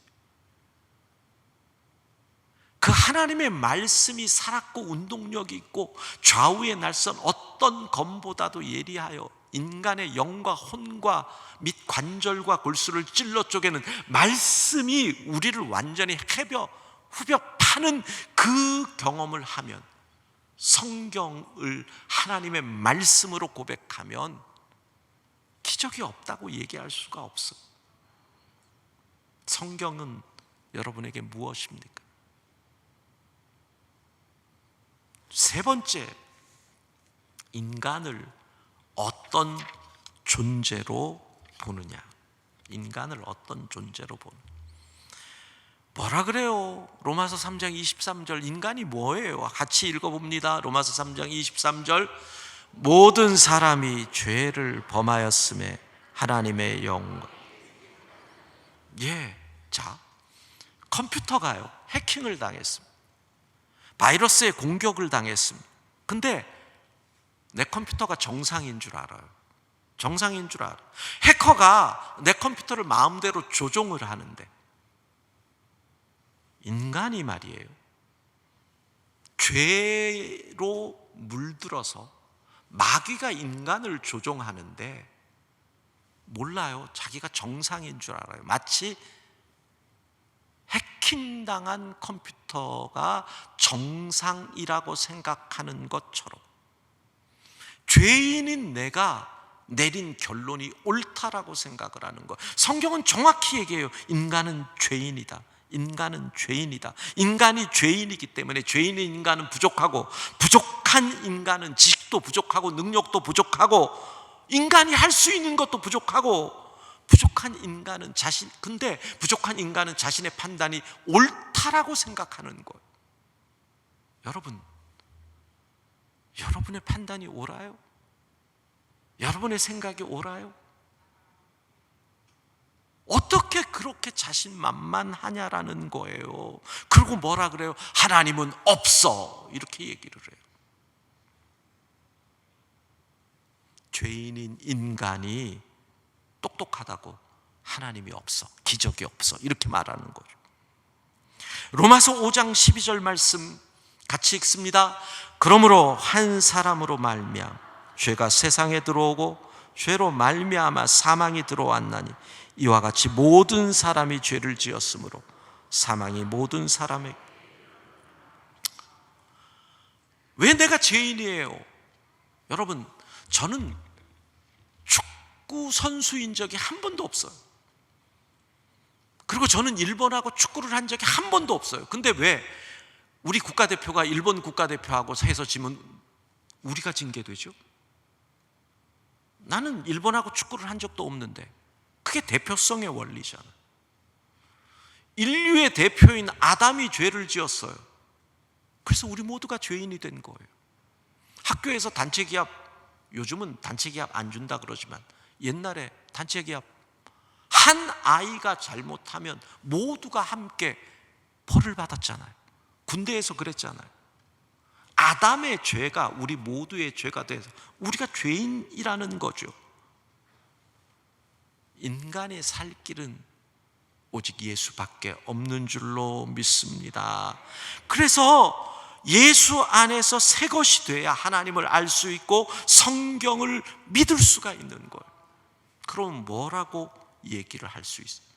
그 하나님의 말씀이 살았고 운동력이 있고 좌우의 날선 어떤 검보다도 예리하여 인간의 영과 혼과 및 관절과 골수를 찔러 쪼개는 말씀이 우리를 완전히 후벼 파는 그 경험을 하면, 성경을 하나님의 말씀으로 고백하면 기적이 없다고 얘기할 수가 없어요. 성경은 여러분에게 무엇입니까? 세 번째, 인간을 어떤 존재로 보느냐. 인간을 어떤 존재로 보느냐. 뭐라 그래요? 로마서 3장 23절 인간이 뭐예요? 같이 읽어봅니다. 로마서 3장 23절 모든 사람이 죄를 범하였음에 하나님의 영광. 자, 컴퓨터가요 해킹을 당했습니다. 바이러스의 공격을 당했습니다. 근데 내 컴퓨터가 정상인 줄 알아요. 정상인 줄 알아요. 해커가 내 컴퓨터를 마음대로 조종을 하는데, 인간이 말이에요, 죄로 물들어서 마귀가 인간을 조종하는데 몰라요. 자기가 정상인 줄 알아요. 마치 해킹당한 컴퓨터가 정상이라고 생각하는 것처럼 죄인인 내가 내린 결론이 옳다라고 생각을 하는 것. 성경은 정확히 얘기해요. 인간은 죄인이다. 인간은 죄인이다. 인간이 죄인이기 때문에 죄인인 인간은 부족하고, 부족한 인간은 지식도 부족하고 능력도 부족하고 인간이 할 수 있는 것도 부족하고, 부족한 인간은 근데 부족한 인간은 자신의 판단이 옳다라고 생각하는 거예요. 여러분의 판단이 옳아요? 여러분의 생각이 옳아요? 어떻게 그렇게 자신만만하냐라는 거예요. 그리고 뭐라 그래요? 하나님은 없어, 이렇게 얘기를 해요. 죄인인 인간이 똑똑하다고 하나님이 없어, 기적이 없어, 이렇게 말하는 거죠. 로마서 5장 12절 말씀 같이 읽습니다. 그러므로 한 사람으로 말미암아 죄가 세상에 들어오고 죄로 말미암아 사망이 들어왔나니 이와 같이 모든 사람이 죄를 지었으므로 사망이 모든 사람에게. 왜 내가 죄인이에요? 여러분, 저는 축구 선수인 적이 한 번도 없어요. 그리고 저는 일본하고 축구를 한 적이 한 번도 없어요. 근데 왜? 우리 국가대표가 일본 국가대표하고 해서 지면 우리가 징계되죠? 나는 일본하고 축구를 한 적도 없는데 그게 대표성의 원리잖아. 인류의 대표인 아담이 죄를 지었어요. 그래서 우리 모두가 죄인이 된 거예요. 학교에서 단체 기합, 요즘은 단체 기합 안 준다 그러지만 옛날에 단체 기합 한 아이가 잘못하면 모두가 함께 벌을 받았잖아요. 군대에서 그랬잖아요. 아담의 죄가 우리 모두의 죄가 돼서 우리가 죄인이라는 거죠. 인간의 살 길은 오직 예수밖에 없는 줄로 믿습니다. 그래서 예수 안에서 새 것이 돼야 하나님을 알 수 있고 성경을 믿을 수가 있는 거예요. 그럼 뭐라고 얘기를 할 수 있어요?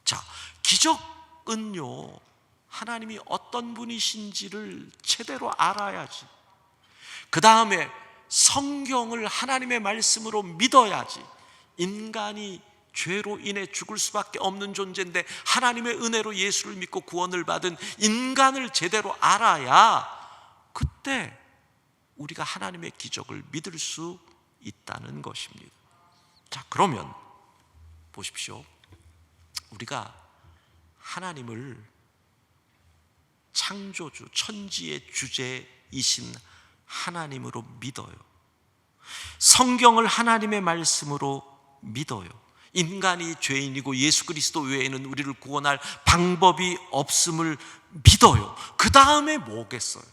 자, 기적은요, 하나님이 어떤 분이신지를 제대로 알아야지. 그 다음에 성경을 하나님의 말씀으로 믿어야지. 인간이 죄로 인해 죽을 수밖에 없는 존재인데 하나님의 은혜로 예수를 믿고 구원을 받은 인간을 제대로 알아야 그때 우리가 하나님의 기적을 믿을 수 있다는 것입니다. 자, 그러면 보십시오. 우리가 하나님을 창조주, 천지의 주제이신 하나님으로 믿어요. 성경을 하나님의 말씀으로 믿어요. 인간이 죄인이고 예수 그리스도 외에는 우리를 구원할 방법이 없음을 믿어요. 그 다음에 뭐겠어요?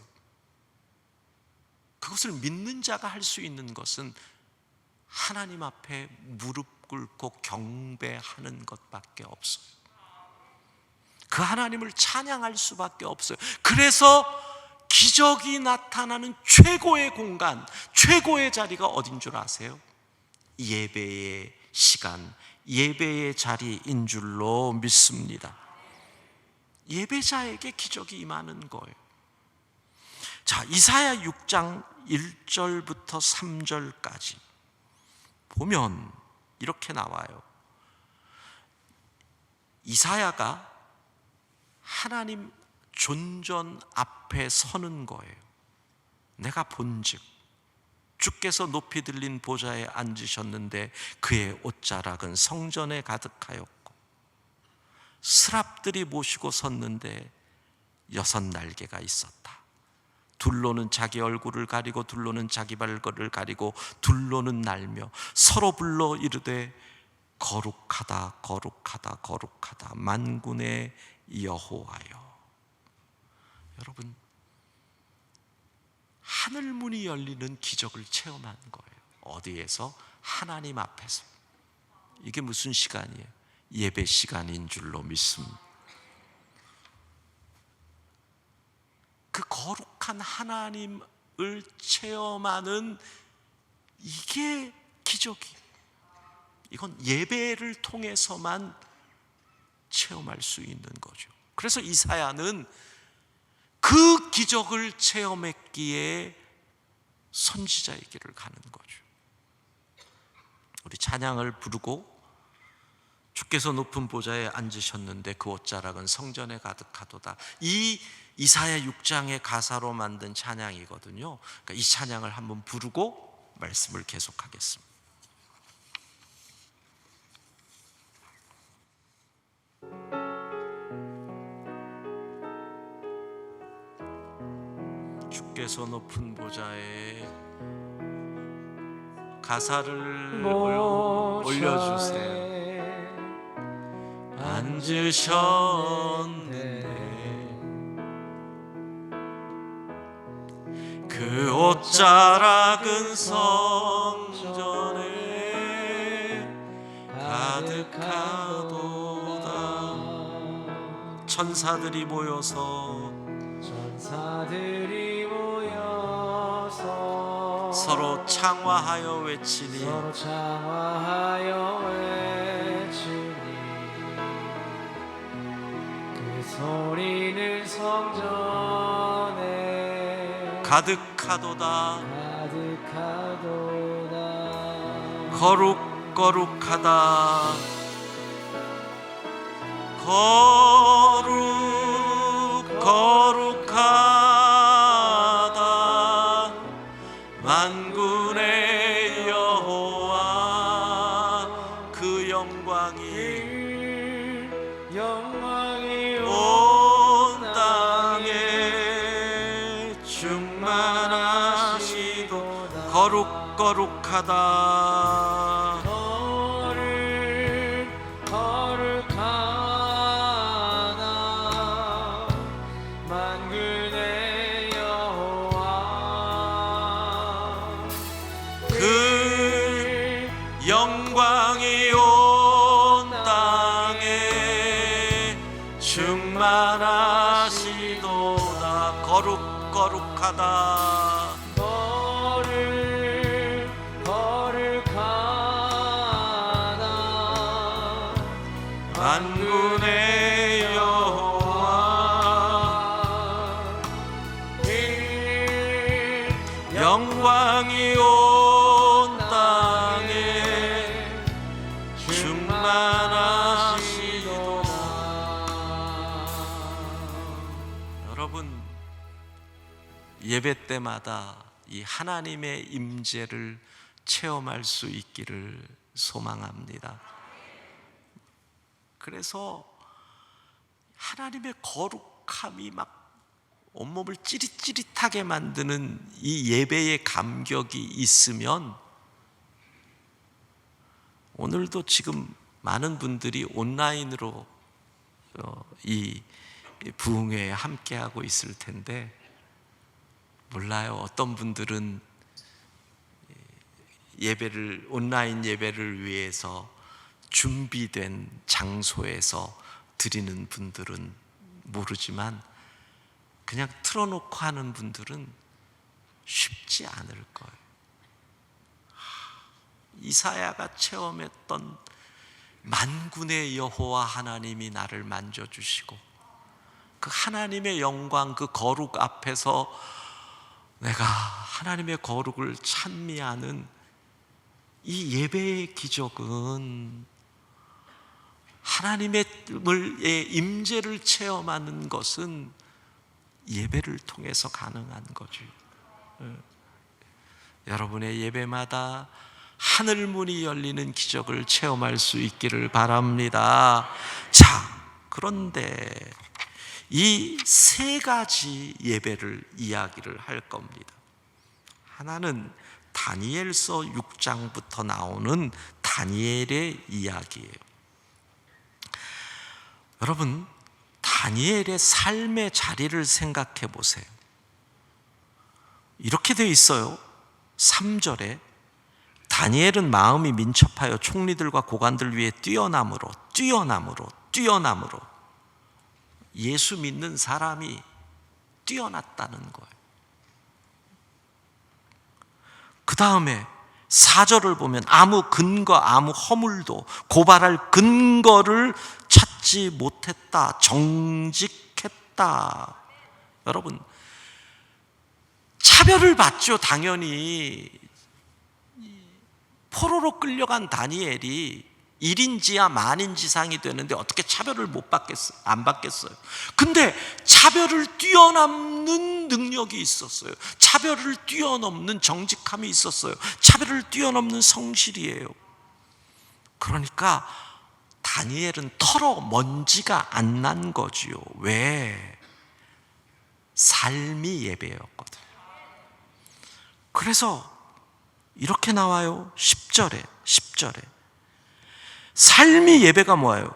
그것을 믿는 자가 할 수 있는 것은 하나님 앞에 무릎 꿇고 경배하는 것밖에 없어요. 그 하나님을 찬양할 수밖에 없어요. 그래서 기적이 나타나는 최고의 공간, 최고의 자리가 어딘 줄 아세요? 예배의 시간, 예배의 자리인 줄로 믿습니다. 예배자에게 기적이 임하는 거예요. 자, 이사야 6장 1절부터 3절까지 보면 이렇게 나와요. 이사야가 하나님 존전 앞에 서는 거예요. 내가 본즉 주께서 높이 들린 보좌에 앉으셨는데 그의 옷자락은 성전에 가득하였고 스랍들이 모시고 섰는데 6 날개가 있었다. 둘로는 자기 얼굴을 가리고 둘로는 자기 발걸음을 가리고 둘로는 날며 서로 불러 이르되 거룩하다 거룩하다 거룩하다 만군의 여호와여. 여러분, 하늘문이 열리는 기적을 체험한 거예요. 어디에서? 하나님 앞에서. 이게 무슨 시간이에요? 예배 시간인 줄로 믿습니다. 그 거룩한 하나님을 체험하는 이게 기적이에요. 이건 예배를 통해서만 체험할 수 있는 거죠. 그래서 이사야는 그 기적을 체험했기에 선지자의 길을 가는 거죠. 우리 찬양을 부르고 주께서 높은 보좌에 앉으셨는데 그 옷자락은 성전에 가득하도다. 이 이사야 6장의 가사로 만든 찬양이거든요. 그러니까 이 찬양을 한번 부르고 말씀을 계속하겠습니다. 주께서 높은 보좌에 가사를 올려주세요. 앉으셨는데 그 옷자락은 성전에 가득하도다. 천사들이 모여서 서로 창화하여 외치니 그 소리는 성전에 가득하도다. 거룩하다. 거룩한 거룩하다. 거룩하다 만군의 여호와 그 영광이 온 땅에 충만하시도다. 거룩하다. 거룩하다 만군의 여호와 영광이 온 땅에 충만하시도다. 여러분, 예배 때마다 이 하나님의 임재를 체험할 수 있기를 소망합니다. 그래서 하나님의 거룩함이 막 온몸을 찌릿찌릿하게 만드는 이 예배의 감격이 있으면, 오늘도 지금 많은 분들이 온라인으로 이 부흥회에 함께하고 있을 텐데, 몰라요. 어떤 분들은 온라인 예배를 위해서 준비된 장소에서 드리는 분들은 모르지만, 그냥 틀어놓고 하는 분들은 쉽지 않을 거예요. 이사야가 체험했던 만군의 여호와 하나님이 나를 만져주시고, 그 하나님의 영광, 그 거룩 앞에서 내가 하나님의 거룩을 찬미하는 이 예배의 기적은 하나님의 임재를 체험하는 것은 예배를 통해서 가능한 거죠. 여러분의 예배마다 하늘 문이 열리는 기적을 체험할 수 있기를 바랍니다. 자, 그런데 이 세 가지 예배를 이야기를 할 겁니다. 하나는 다니엘서 6장부터 나오는 다니엘의 이야기예요. 여러분, 다니엘의 삶의 자리를 생각해 보세요. 이렇게 되어 있어요. 3절에 다니엘은 마음이 민첩하여 총리들과 고관들 위에 뛰어남으로 예수 믿는 사람이 뛰어났다는 거예요. 그 다음에 4절을 보면 아무 근거, 아무 허물도 고발할 근거를 찾지 못했다. 정직했다. 여러분, 차별을 받죠. 당연히 포로로 끌려간 다니엘이 1인지야 만인지상이 되는데 어떻게 차별을 안 받겠어요? 근데 차별을 뛰어넘는 능력이 있었어요. 차별을 뛰어넘는 정직함이 있었어요. 차별을 뛰어넘는 성실이에요. 그러니까 다니엘은 털어 먼지가 안 난 거지요. 왜? 삶이 예배였거든요. 그래서 이렇게 나와요. 10절에 삶이 예배가 뭐예요?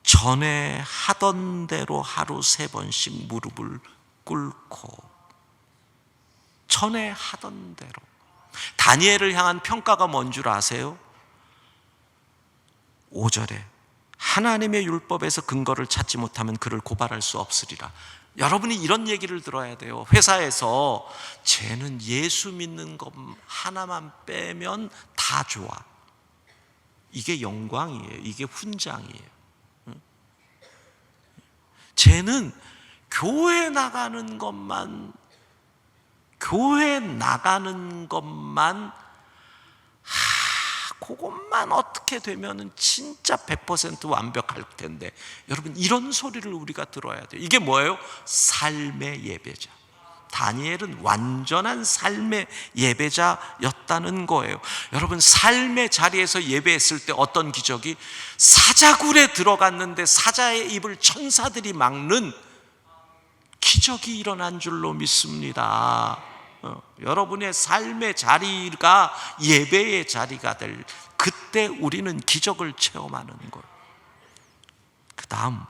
전에 하던 대로 하루 3번씩 무릎을 꿇고. 전에 하던 대로. 다니엘을 향한 평가가 뭔 줄 아세요? 5절에 하나님의 율법에서 근거를 찾지 못하면 그를 고발할 수 없으리라. 여러분이 이런 얘기를 들어야 돼요. 회사에서 쟤는 예수 믿는 것 하나만 빼면 다 좋아. 이게 영광이에요. 이게 훈장이에요. 쟤는 교회 나가는 것만 그것만 어떻게 되면은 진짜 100% 완벽할 텐데. 여러분, 이런 소리를 우리가 들어야 돼요. 이게 뭐예요? 삶의 예배자. 다니엘은 완전한 삶의 예배자였다는 거예요. 여러분, 삶의 자리에서 예배했을 때 어떤 기적이? 사자굴에 들어갔는데 사자의 입을 천사들이 막는 기적이 일어난 줄로 믿습니다. 여러분의 삶의 자리가 예배의 자리가 될 그때 우리는 기적을 체험하는 거예요. 그 다음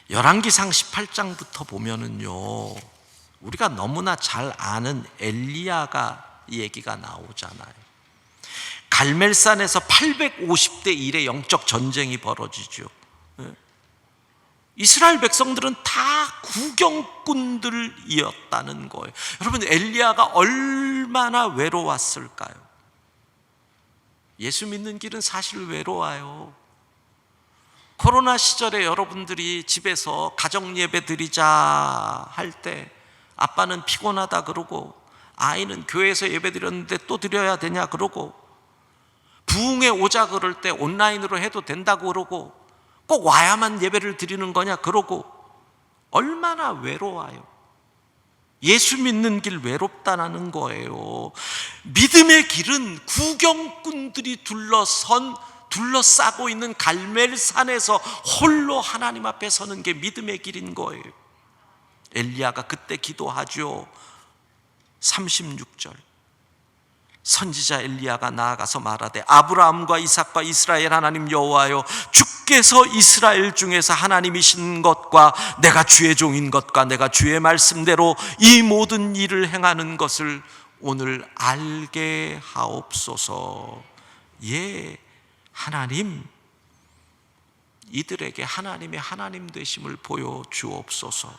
열왕기상 18장부터 보면은요, 우리가 너무나 잘 아는 엘리야가 얘기가 나오잖아요. 갈멜산에서 850대 1의 영적 전쟁이 벌어지죠. 이스라엘 백성들은 다 구경꾼들이었다는 거예요. 여러분, 엘리야가 얼마나 외로웠을까요? 예수 믿는 길은 사실 외로워요. 코로나 시절에 여러분들이 집에서 가정 예배 드리자 할 때 아빠는 피곤하다 그러고, 아이는 교회에서 예배 드렸는데 또 드려야 되냐 그러고, 부흥회 오자 그럴 때 온라인으로 해도 된다고 그러고, 꼭 와야만 예배를 드리는 거냐 그러고, 얼마나 외로워요. 예수 믿는 길 외롭다라는 거예요. 믿음의 길은 구경꾼들이 둘러싸고 있는 갈멜산에서 홀로 하나님 앞에 서는 게 믿음의 길인 거예요. 엘리야가 그때 기도하죠. 36절 선지자 엘리야가 나아가서 말하되 아브라함과 이삭과 이스라엘 하나님 여호와여, 주께서 이스라엘 중에서 하나님이신 것과 내가 주의 종인 것과 내가 주의 말씀대로 이 모든 일을 행하는 것을 오늘 알게 하옵소서. 예, 하나님, 이들에게 하나님의 하나님 되심을 보여주옵소서.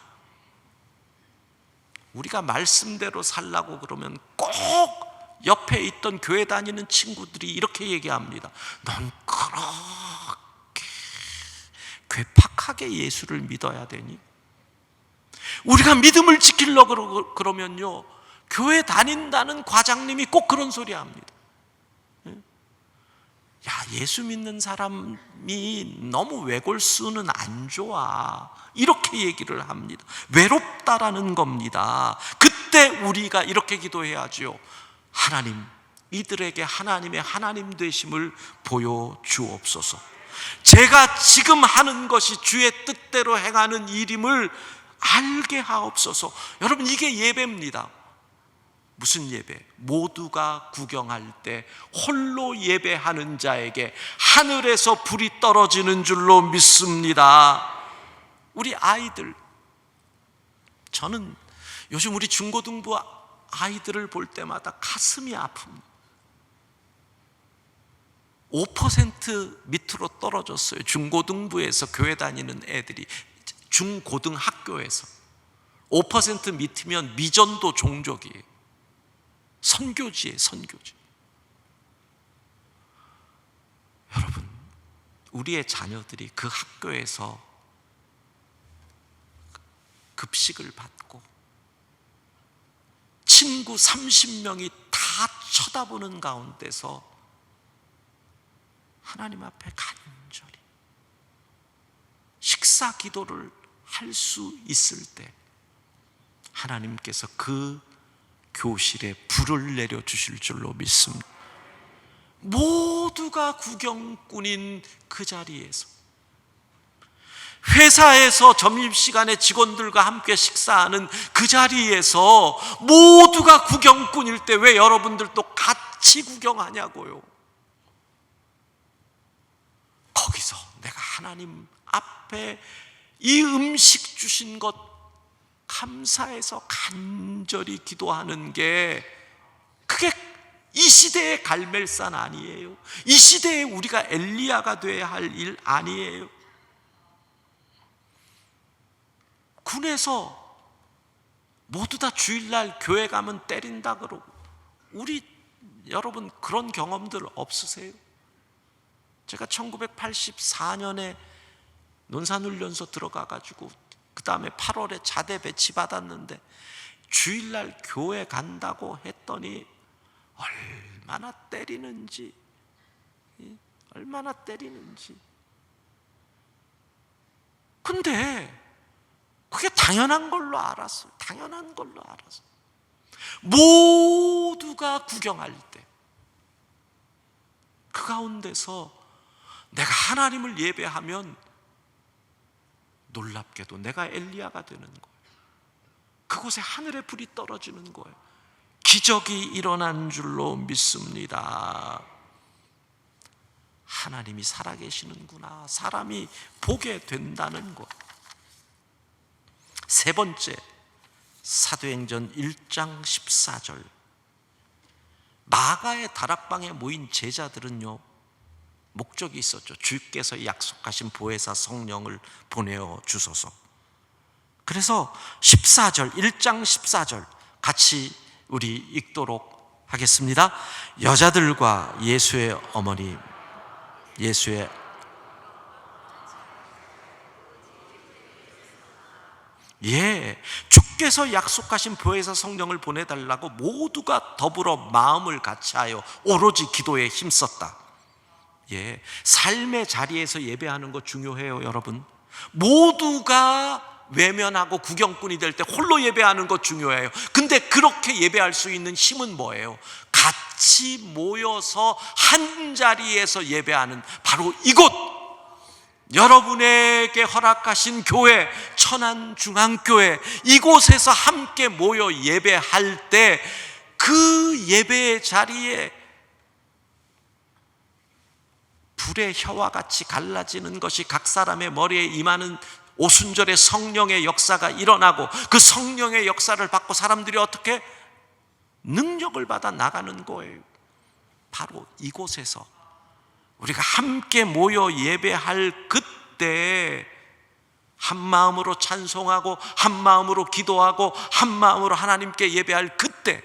우리가 말씀대로 살라고 그러면 꼭 옆에 있던 교회 다니는 친구들이 이렇게 얘기합니다. 넌 그렇게 괴팍하게 예수를 믿어야 되니? 우리가 믿음을 지키려고 그러면요, 교회 다닌다는 과장님이 꼭 그런 소리 합니다. 야, 예수 믿는 사람이 너무 외골수는 안 좋아, 이렇게 얘기를 합니다. 외롭다라는 겁니다. 그때 우리가 이렇게 기도해야죠. 하나님, 이들에게 하나님의 하나님 되심을 보여주옵소서. 제가 지금 하는 것이 주의 뜻대로 행하는 일임을 알게 하옵소서. 여러분, 이게 예배입니다. 무슨 예배? 모두가 구경할 때 홀로 예배하는 자에게 하늘에서 불이 떨어지는 줄로 믿습니다. 우리 아이들, 저는 요즘 우리 중고등부 아이들을 볼 때마다 가슴이 아픕니다. 5% 밑으로 떨어졌어요. 중고등부에서 교회 다니는 애들이, 중고등학교에서 5% 밑이면 미전도 종족이에요. 선교지에 선교지. 여러분, 우리의 자녀들이 그 학교에서 급식을 받고 친구 30명이 다 쳐다보는 가운데서 하나님 앞에 간절히 식사 기도를 할 수 있을 때 하나님께서 그 교실에 불을 내려주실 줄로 믿습니다. 모두가 구경꾼인 그 자리에서, 회사에서 점심시간에 직원들과 함께 식사하는 그 자리에서 모두가 구경꾼일 때 왜 여러분들도 같이 구경하냐고요. 거기서 내가 하나님 앞에 이 음식 주신 것 감사해서 간절히 기도하는 게, 그게 이 시대의 갈멜산 아니에요? 이 시대에 우리가 엘리야가 돼야 할 일 아니에요? 군에서 모두 다 주일날 교회 가면 때린다 그러고, 우리 여러분 그런 경험들 없으세요? 제가 1984년에 논산훈련소 들어가가지고 그 다음에 8월에 자대 배치 받았는데 주일날 교회 간다고 했더니 얼마나 때리는지. 근데 그게 당연한 걸로 알았어요. 모두가 구경할 때 그 가운데서 내가 하나님을 예배하면 놀랍게도 내가 엘리야가 되는 거예요. 그곳에 하늘의 불이 떨어지는 거예요. 기적이 일어난 줄로 믿습니다. 하나님이 살아계시는구나, 사람이 보게 된다는 것. 세 번째, 사도행전 1장 14절. 마가의 다락방에 모인 제자들은요, 목적이 있었죠. 주께서 약속하신 보혜사 성령을 보내어 주소서. 그래서 14절, 1장 14절 같이 우리 읽도록 하겠습니다. 여자들과 예수의 어머니, 예수의 주께서 약속하신 보혜사 성령을 보내달라고 모두가 더불어 마음을 같이하여 오로지 기도에 힘썼다. 삶의 자리에서 예배하는 거 중요해요, 여러분. 모두가 외면하고 구경꾼이 될 때 홀로 예배하는 거 중요해요. 근데 그렇게 예배할 수 있는 힘은 뭐예요? 같이 모여서 한 자리에서 예배하는 바로 이곳, 여러분에게 허락하신 교회, 천안중앙교회, 이곳에서 함께 모여 예배할 때 그 예배의 자리에 불의 혀와 같이 갈라지는 것이 각 사람의 머리에 임하는 오순절의 성령의 역사가 일어나고, 그 성령의 역사를 받고 사람들이 어떻게 능력을 받아 나가는 거예요. 바로 이곳에서 우리가 함께 모여 예배할 그때, 한 마음으로 찬송하고 한 마음으로 기도하고 한 마음으로 하나님께 예배할 그때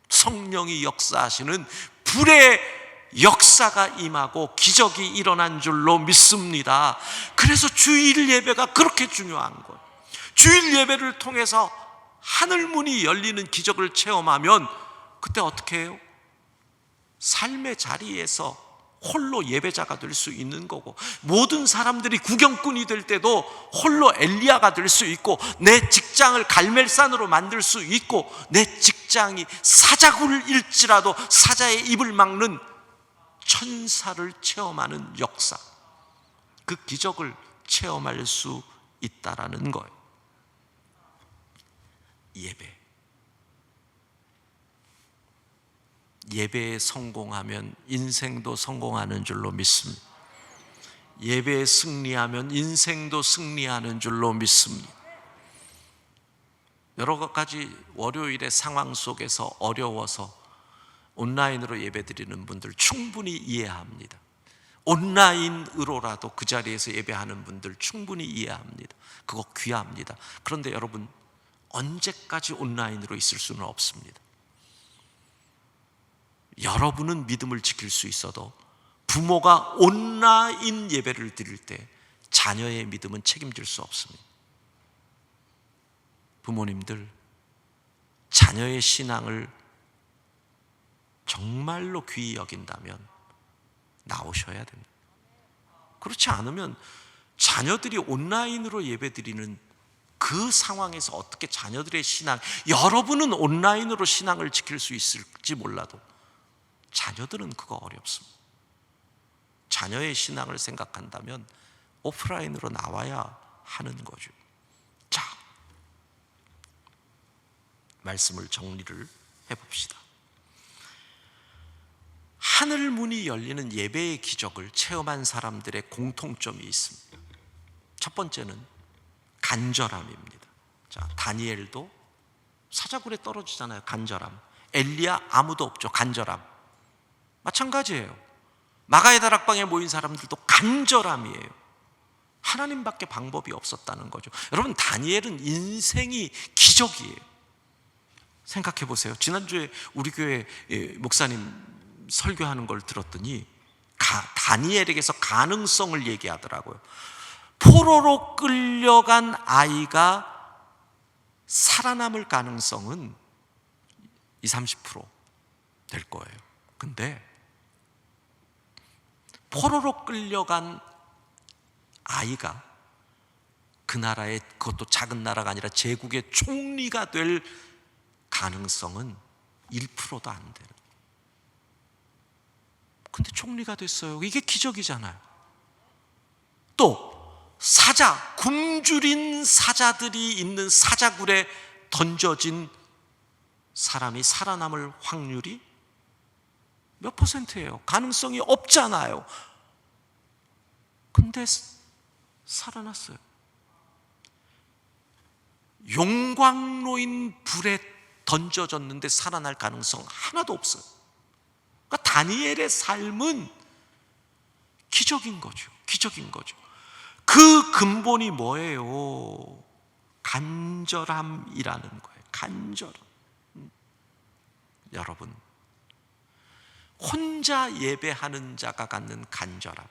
성령이 역사하시는 불의 역사가 임하고 기적이 일어난 줄로 믿습니다. 그래서 주일 예배가 그렇게 중요한 거예요. 주일 예배를 통해서 하늘문이 열리는 기적을 체험하면 그때 어떻게 해요? 삶의 자리에서 홀로 예배자가 될 수 있는 거고, 모든 사람들이 구경꾼이 될 때도 홀로 엘리야가 될 수 있고, 내 직장을 갈멜산으로 만들 수 있고, 내 직장이 사자굴을 일지라도 사자의 입을 막는 천사를 체험하는 역사, 그 기적을 체험할 수 있다라는 거예요. 예배에 성공하면 인생도 성공하는 줄로 믿습니다. 예배에 승리하면 인생도 승리하는 줄로 믿습니다. 여러 가지 월요일의 상황 속에서 어려워서 온라인으로 예배드리는 분들 충분히 이해합니다. 온라인으로라도 그 자리에서 예배하는 분들 충분히 이해합니다. 그거 귀합니다. 그런데 여러분, 언제까지 온라인으로 있을 수는 없습니다. 여러분은 믿음을 지킬 수 있어도 부모가 온라인 예배를 드릴 때 자녀의 믿음은 책임질 수 없습니다. 부모님들, 자녀의 신앙을 정말로 귀히 여긴다면 나오셔야 됩니다. 그렇지 않으면 자녀들이 온라인으로 예배드리는 그 상황에서 어떻게 자녀들의 신앙, 여러분은 온라인으로 신앙을 지킬 수 있을지 몰라도 자녀들은 그거 어렵습니다. 자녀의 신앙을 생각한다면 오프라인으로 나와야 하는 거죠. 자, 말씀을 정리를 해봅시다. 하늘 문이 열리는 예배의 기적을 체험한 사람들의 공통점이 있습니다. 첫 번째는 간절함입니다. 자, 다니엘도 사자굴에 떨어지잖아요. 간절함. 엘리야 아무도 없죠. 간절함. 마찬가지예요. 마가의 다락방에 모인 사람들도 간절함이에요. 하나님밖에 방법이 없었다는 거죠. 여러분, 다니엘은 인생이 기적이에요. 생각해 보세요. 지난주에 우리 교회 목사님 설교하는 걸 들었더니 다니엘에게서 가능성을 얘기하더라고요. 포로로 끌려간 아이가 살아남을 가능성은 20-30% 될 거예요. 근데 포로로 끌려간 아이가 그 나라의, 그것도 작은 나라가 아니라 제국의 총리가 될 가능성은 1%도 안 되는. 근데 총리가 됐어요. 이게 기적이잖아요. 또 사자, 굶주린 사자들이 있는 사자굴에 던져진 사람이 살아남을 확률이 몇 %예요? 가능성이 없잖아요. 근데 살아났어요. 용광로인 불에 던져졌는데 살아날 가능성 하나도 없어요. 그러니까 다니엘의 삶은 기적인 거죠. 기적인 거죠. 그 근본이 뭐예요? 간절함이라는 거예요. 간절함. 여러분, 혼자 예배하는 자가 갖는 간절함.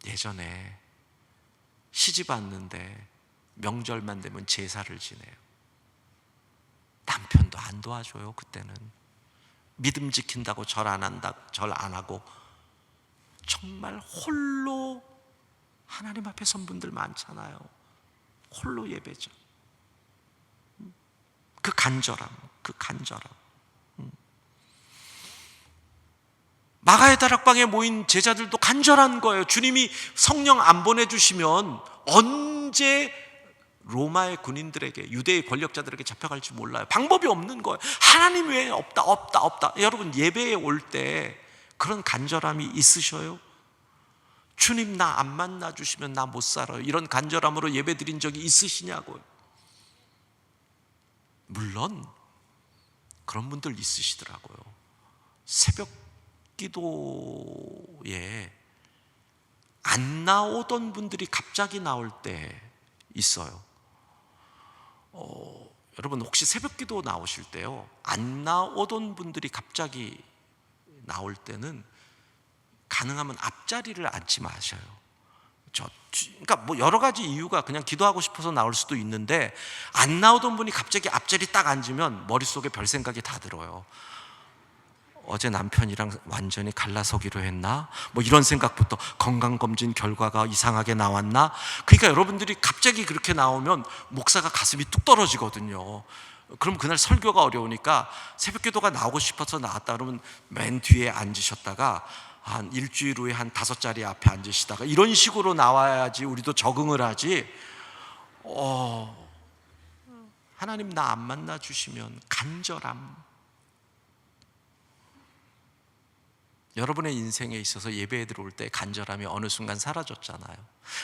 예전에 시집 왔는데 명절만 되면 제사를 지내요. 남편도 안 도와줘요. 그때는 믿음 지킨다고 절 안 하고 정말 홀로, 하나님 앞에 선 분들 많잖아요. 홀로 예배죠. 그 간절함. 마가의 다락방에 모인 제자들도 간절한 거예요. 주님이 성령 안 보내주시면 언제 로마의 군인들에게, 유대의 권력자들에게 잡혀갈지 몰라요. 방법이 없는 거예요. 하나님 외에 없다. 여러분, 예배에 올 때 그런 간절함이 있으셔요? 주님 나 안 만나주시면 나 못 살아요. 이런 간절함으로 예배 드린 적이 있으시냐고요. 물론 그런 분들 있으시더라고요. 새벽 기도에 안 나오던 분들이 갑자기 나올 때 있어요. 여러분 혹시 새벽 기도 나오실 때요, 안 나오던 분들이 갑자기 나올 때는 가능하면 앞자리를 앉지 마셔요. 그러니까 뭐 여러 가지 이유가, 그냥 기도하고 싶어서 나올 수도 있는데, 안 나오던 분이 갑자기 앞자리 딱 앉으면 머릿속에 별 생각이 다 들어요. 어제 남편이랑 완전히 갈라서기로 했나? 뭐 이런 생각부터, 건강검진 결과가 이상하게 나왔나? 그러니까 여러분들이 갑자기 그렇게 나오면 목사가 가슴이 뚝 떨어지거든요. 그럼 그날 설교가 어려우니까 새벽기도가 나오고 싶어서 나왔다 그러면 맨 뒤에 앉으셨다가 한 일주일 후에 한 5자리 앞에 앉으시다가 이런 식으로 나와야지 우리도 적응을 하지. 하나님 나 안 만나 주시면 간절함. 여러분의 인생에 있어서 예배에 들어올 때 간절함이 어느 순간 사라졌잖아요.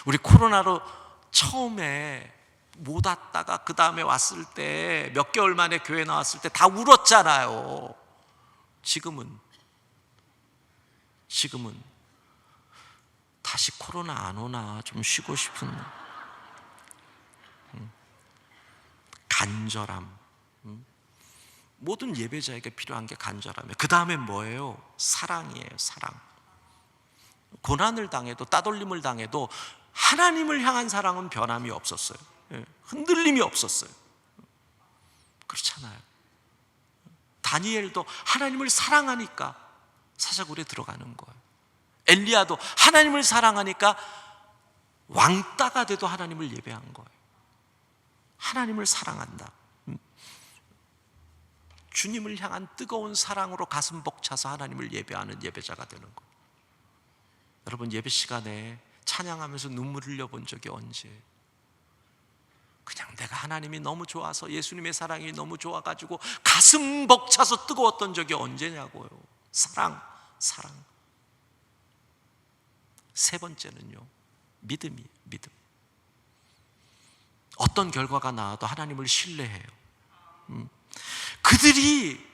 우리 코로나로 처음에 못 왔다가 그 다음에 왔을 때, 몇 개월 만에 교회 나왔을 때 다 울었잖아요. 지금은 다시 코로나 안 오나 좀 쉬고 싶은 간절함. 모든 예배자에게 필요한 게 간절함이에요. 그 다음에 뭐예요? 사랑이에요. 사랑. 고난을 당해도, 따돌림을 당해도 하나님을 향한 사랑은 변함이 없었어요. 흔들림이 없었어요. 그렇잖아요. 다니엘도 하나님을 사랑하니까 사자굴에 들어가는 거예요. 엘리야도 하나님을 사랑하니까 왕따가 돼도 하나님을 예배한 거예요. 하나님을 사랑한다. 주님을 향한 뜨거운 사랑으로 가슴 벅차서 하나님을 예배하는 예배자가 되는 거예요. 여러분, 예배 시간에 찬양하면서 눈물 흘려본 적이 언제? 그냥 내가 하나님이 너무 좋아서, 예수님의 사랑이 너무 좋아가지고 가슴 벅차서 뜨거웠던 적이 언제냐고요. 사랑. 세 번째는요, 믿음. 어떤 결과가 나와도 하나님을 신뢰해요. 그들이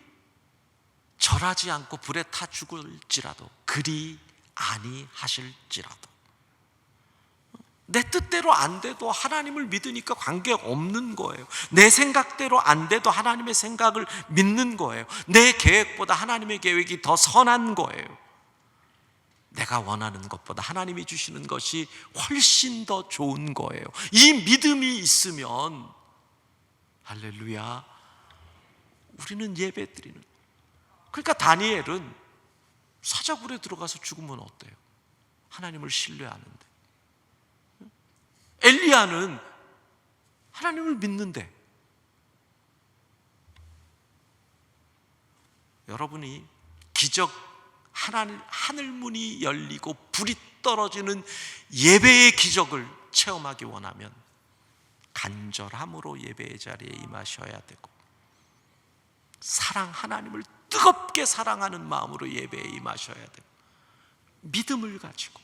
절하지 않고 불에 타 죽을지라도, 그리 아니하실지라도, 내 뜻대로 안 돼도 하나님을 믿으니까 관계없는 거예요. 내 생각대로 안 돼도 하나님의 생각을 믿는 거예요. 내 계획보다 하나님의 계획이 더 선한 거예요. 내가 원하는 것보다 하나님이 주시는 것이 훨씬 더 좋은 거예요. 이 믿음이 있으면, 할렐루야, 우리는 예배드리는. 그러니까 다니엘은 사자굴에 들어가서 죽으면 어때요? 하나님을 신뢰하는데. 엘리야는 하나님을 믿는데. 여러분이 기적, 하늘 문이 열리고 불이 떨어지는 예배의 기적을 체험하기 원하면 간절함으로 예배의 자리에 임하셔야 되고, 하나님을 뜨겁게 사랑하는 마음으로 예배에 임하셔야 되고, 믿음을 가지고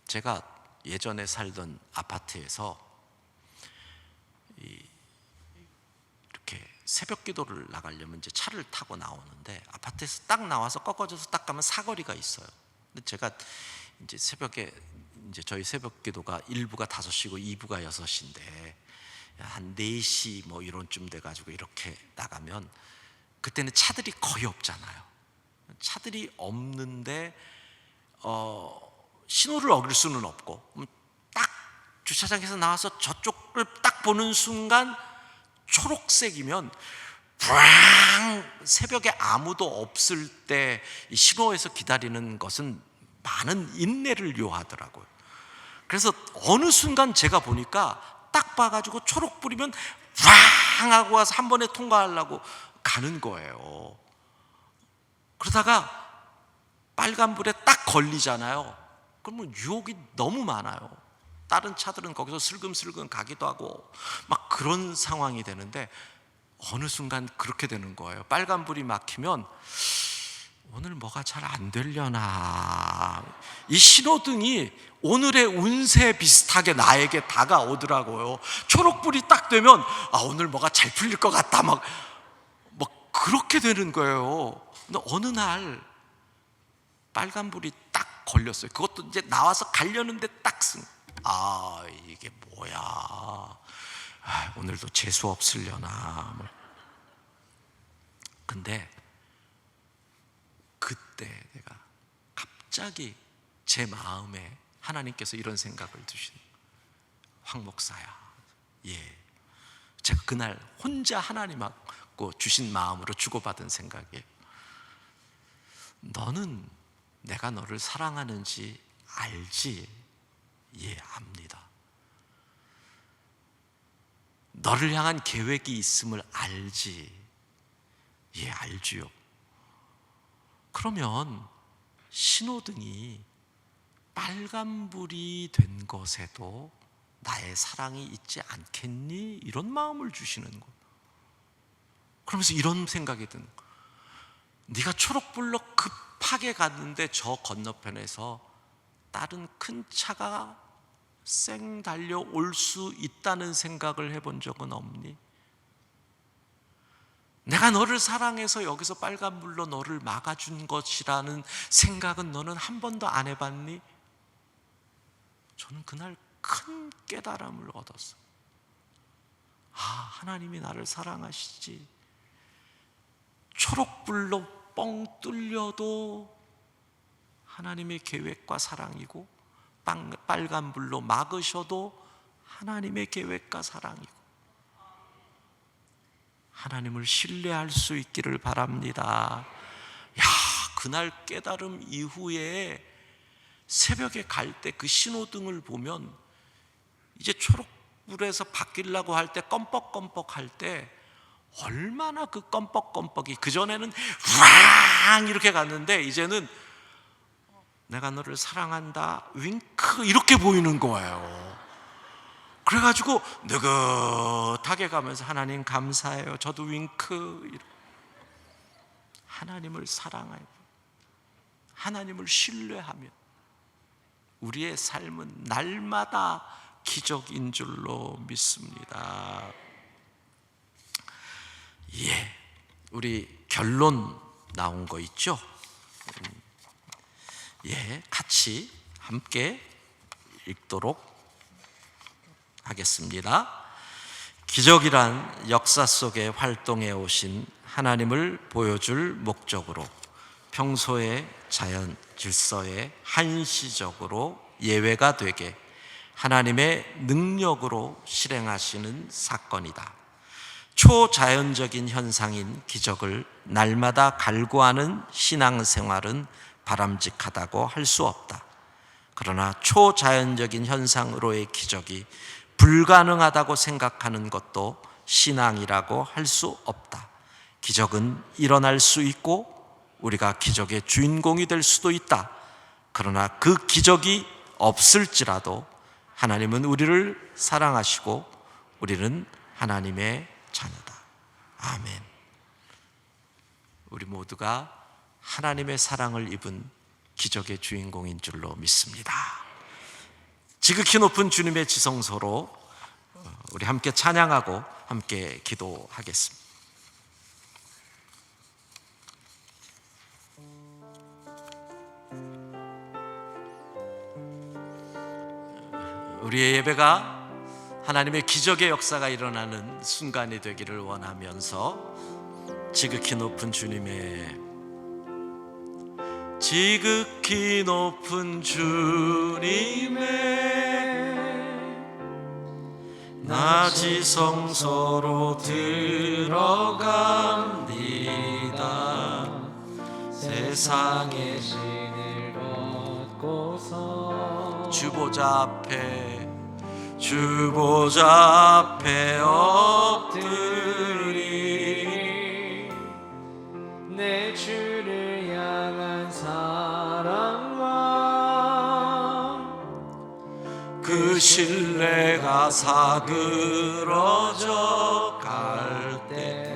제가 예전에 살던 아파트에서 이렇게 새벽 기도를 나가려면 이제 차를 타고 나오는데, 아파트에서 딱 나와서 꺾어져서 딱 가면 사거리가 있어요. 근데 제가 이제 새벽에 이제 저희 새벽 기도가 1부가 5시고 2부가 6시인데 한 4시 뭐 이런쯤 돼가지고 이렇게 나가면 그때는 차들이 거의 없잖아요. 차들이 없는데 신호를 어길 수는 없고, 딱 주차장에서 나와서 저쪽을 딱 보는 순간 초록색이면 새벽에 아무도 없을 때 이 신호에서 기다리는 것은 많은 인내를 요하더라고요. 그래서 어느 순간 제가 보니까 딱 봐가지고 초록불이면 팡 하고 와서 한 번에 통과하려고 가는 거예요. 그러다가 빨간불에 딱 걸리잖아요. 그러면 유혹이 너무 많아요. 다른 차들은 거기서 슬금슬금 가기도 하고 막 그런 상황이 되는데, 어느 순간 그렇게 되는 거예요. 빨간불이 막히면 오늘 뭐가 잘 안 되려나, 이 신호등이 오늘의 운세 비슷하게 나에게 다가오더라고요. 초록불이 딱 되면 오늘 뭐가 잘 풀릴 것 같다, 막 그렇게 되는 거예요. 근데 어느 날 빨간불이 딱 걸렸어요. 그것도 이제 나와서 가려는데 딱 이게 뭐야, 오늘도 재수 없으려나. 근데 그때 내가 갑자기 제 마음에 하나님께서 이런 생각을 두신, 황 목사야, 제가 그날 혼자 하나님하고 주신 마음으로 주고받은 생각이에요. 너는 내가 너를 사랑하는지 알지? 압니다. 너를 향한 계획이 있음을 알지? 알지요. 그러면 신호등이 빨간불이 된 것에도 나의 사랑이 있지 않겠니? 이런 마음을 주시는 거예요. 그러면서 이런 생각이 드는 거예요. 네가 초록불로 급하게 갔는데 저 건너편에서 다른 큰 차가 쌩 달려올 수 있다는 생각을 해본 적은 없니? 내가 너를 사랑해서 여기서 빨간불로 너를 막아준 것이라는 생각은 너는 한 번도 안 해봤니? 저는 그날 큰 깨달음을 얻었어요. 하나님이 나를 사랑하시지. 초록불로 뻥 뚫려도 하나님의 계획과 사랑이고, 빨간불로 막으셔도 하나님의 계획과 사랑이고, 하나님을 신뢰할 수 있기를 바랍니다. 그날 깨달음 이후에 새벽에 갈 때 그 신호등을 보면, 이제 초록불에서 바뀌려고 할 때 껌뻑껌뻑 할 때 얼마나 그 껌뻑껌뻑이, 그전에는 왕 이렇게 갔는데 이제는 내가 너를 사랑한다 윙크 이렇게 보이는 거예요. 그래가지고 느긋하게 가면서 하나님 감사해요, 저도 윙크. 하나님을 사랑하며 하나님을 신뢰하며 우리의 삶은 날마다 기적인 줄로 믿습니다. 우리 결론 나온 거 있죠? 같이 함께 읽도록 하겠습니다. 기적이란 역사 속에 활동해 오신 하나님을 보여줄 목적으로 평소의 자연 질서에 한시적으로 예외가 되게 하나님의 능력으로 실행하시는 사건이다. 초자연적인 현상인 기적을 날마다 갈구하는 신앙생활은 바람직하다고 할 수 없다. 그러나 초자연적인 현상으로의 기적이 불가능하다고 생각하는 것도 신앙이라고 할 수 없다. 기적은 일어날 수 있고 우리가 기적의 주인공이 될 수도 있다. 그러나 그 기적이 없을지라도 하나님은 우리를 사랑하시고 우리는 하나님의 자녀다. 아멘. 우리 모두가 하나님의 사랑을 입은 기적의 주인공인 줄로 믿습니다. 지극히 높은 주님의 지성소로 우리 함께 찬양하고 함께 기도하겠습니다. 우리의 예배가 하나님의 기적의 역사가 일어나는 순간이 되기를 원하면서 지극히 높은 주님의 지극히 높은 주님의 나 지성소로 들어갑니다. 세상의 신을 벗고서 주보자 앞에 엎드리 내 주를 향한 사랑과 그 신뢰가 사그러져 갈 때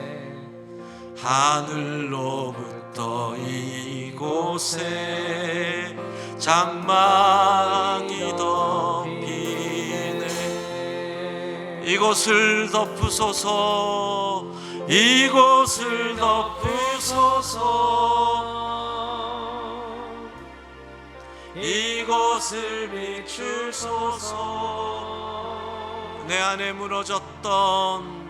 하늘로부터 이곳에 장막이 덮이네. 이곳을 덮으소서, 이곳을 덮으소서, 이곳을 비추소서. 내 안에 무너졌던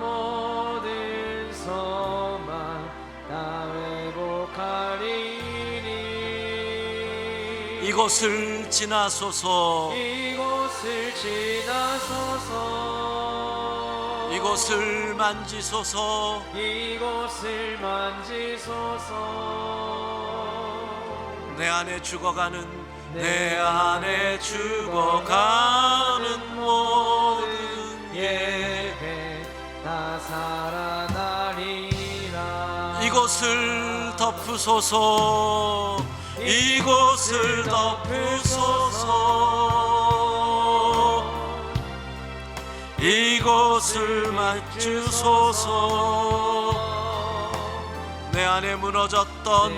모든 소망 다 회복하리니. 이곳을 지나소서, 이곳을 지나소서, 이곳을 만지소서, 이곳을 만지소서. 내 안에 죽어가는 모든 예배 다 살아나리라. 이곳을 덮으소서, 이곳을 덮으소서, 이곳을 만지소서. 내 안에 무너졌던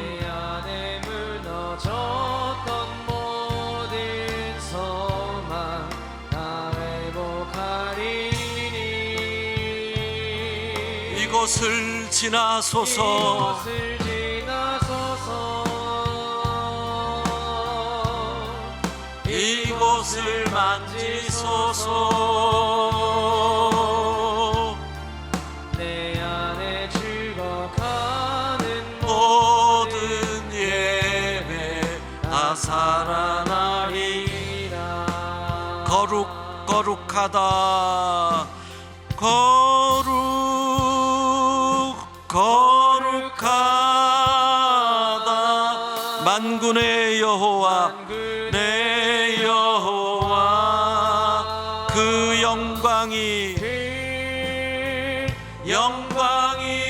모든 소망 다 회복하리니. 이곳을 지나소서, 이곳을 지나소서, 이곳을 만지소서. 내 안에 죽어가는 모든 예배 다 살아나리라. 거룩하다, 거룩하다. 만군의 여호와, 내 여호와. 그 영광이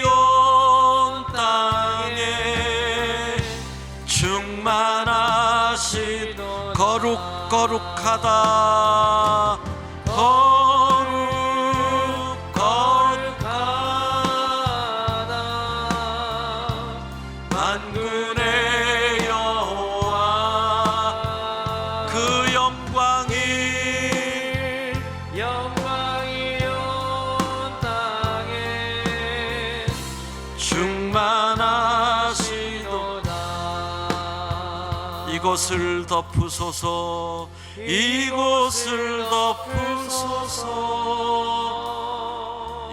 온 땅에 충만하신 거룩하다, 거룩하다. 만군의 여호와. 그 영광이 온 땅에 충만하시도다. 충만하시도다. 이곳을 덮으소서, 이곳을 덮으소서,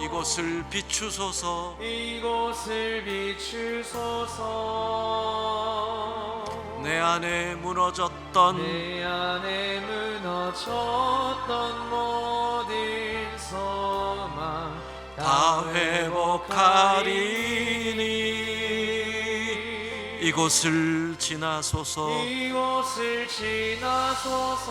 이곳을 비추소서, 이곳을 비추소서. 내 안에 무너졌던 내 안에 무너졌던 모든 소망 다 회복하리니. 이곳을 지나소서, 이곳을 지나소서,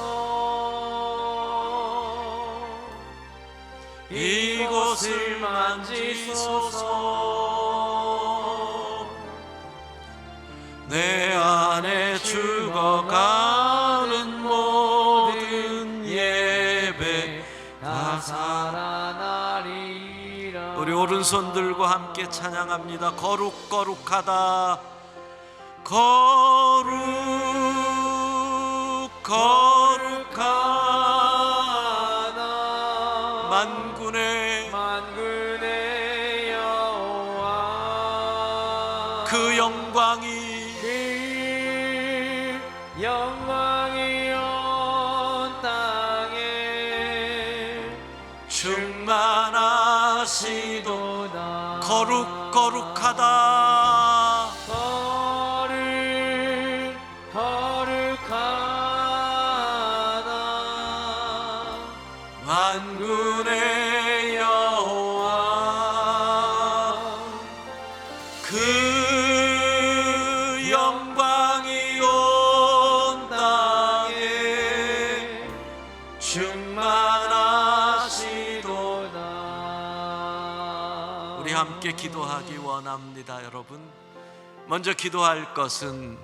이곳을 만지소서. 내 안에 죽어가는 모든 예배 다 살아나리라. 우리 오른손 들고 함께 찬양합니다. 거룩 거룩하다. 거룩 거룩하다. 만군의 여호와 그 영광이 그 영광이 온 땅에 충만하시도다. 거룩 거룩하다. 거룩하다. 만군의 여호와 그 영광이 온 땅에 충만하시도다. 우리 함께 기도하기 원합니다. 여러분, 먼저 기도할 것은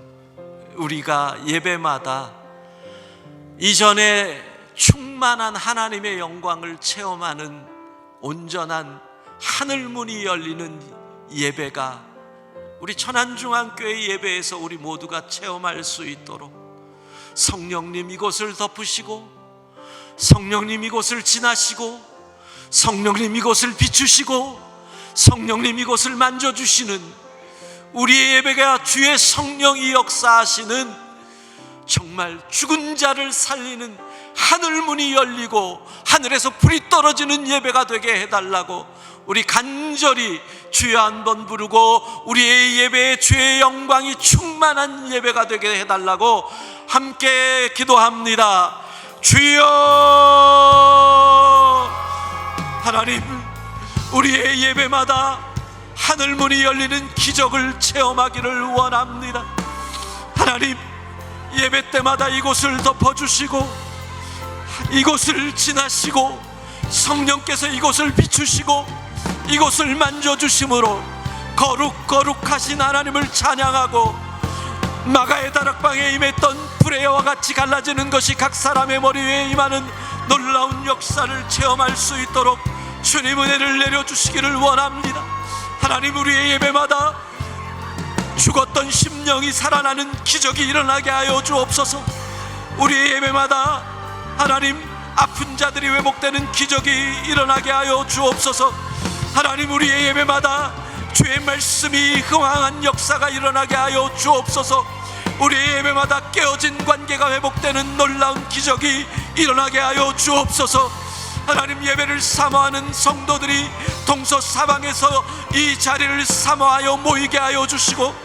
우리가 예배마다 이전에 충만한 하나님의 영광을 체험하는 온전한 하늘문이 열리는 예배가 우리 천안중앙교회 예배에서 우리 모두가 체험할 수 있도록 성령님 이곳을 덮으시고, 성령님 이곳을 지나시고, 성령님 이곳을 비추시고, 성령님 이곳을 만져주시는 우리의 예배가 주의 성령이 역사하시는 정말 죽은 자를 살리는 하늘문이 열리고 하늘에서 불이 떨어지는 예배가 되게 해달라고 우리 간절히 주여 한번 부르고 우리의 예배에 주의 영광이 충만한 예배가 되게 해달라고 함께 기도합니다. 주여 하나님, 우리의 예배마다 하늘문이 열리는 기적을 체험하기를 원합니다. 하나님, 예배 때마다 이곳을 덮어주시고 이곳을 지나시고 성령께서 이곳을 비추시고 이곳을 만져주심으로 거룩거룩하신 하나님을 찬양하고 마가의 다락방에 임했던 불의 여와 같이 갈라지는 것이 각 사람의 머리 위에 임하는 놀라운 역사를 체험할 수 있도록 주님 은혜를 내려주시기를 원합니다. 하나님, 우리의 예배마다 죽었던 심령이 살아나는 기적이 일어나게 하여 주옵소서. 우리의 예배마다 하나님, 아픈 자들이 회복되는 기적이 일어나게 하여 주옵소서. 하나님, 우리의 예배마다 주의 말씀이 흥황한 역사가 일어나게 하여 주옵소서. 우리의 예배마다 깨어진 관계가 회복되는 놀라운 기적이 일어나게 하여 주옵소서. 하나님, 예배를 사모하는 성도들이 동서사방에서 이 자리를 사모하여 모이게 하여 주시고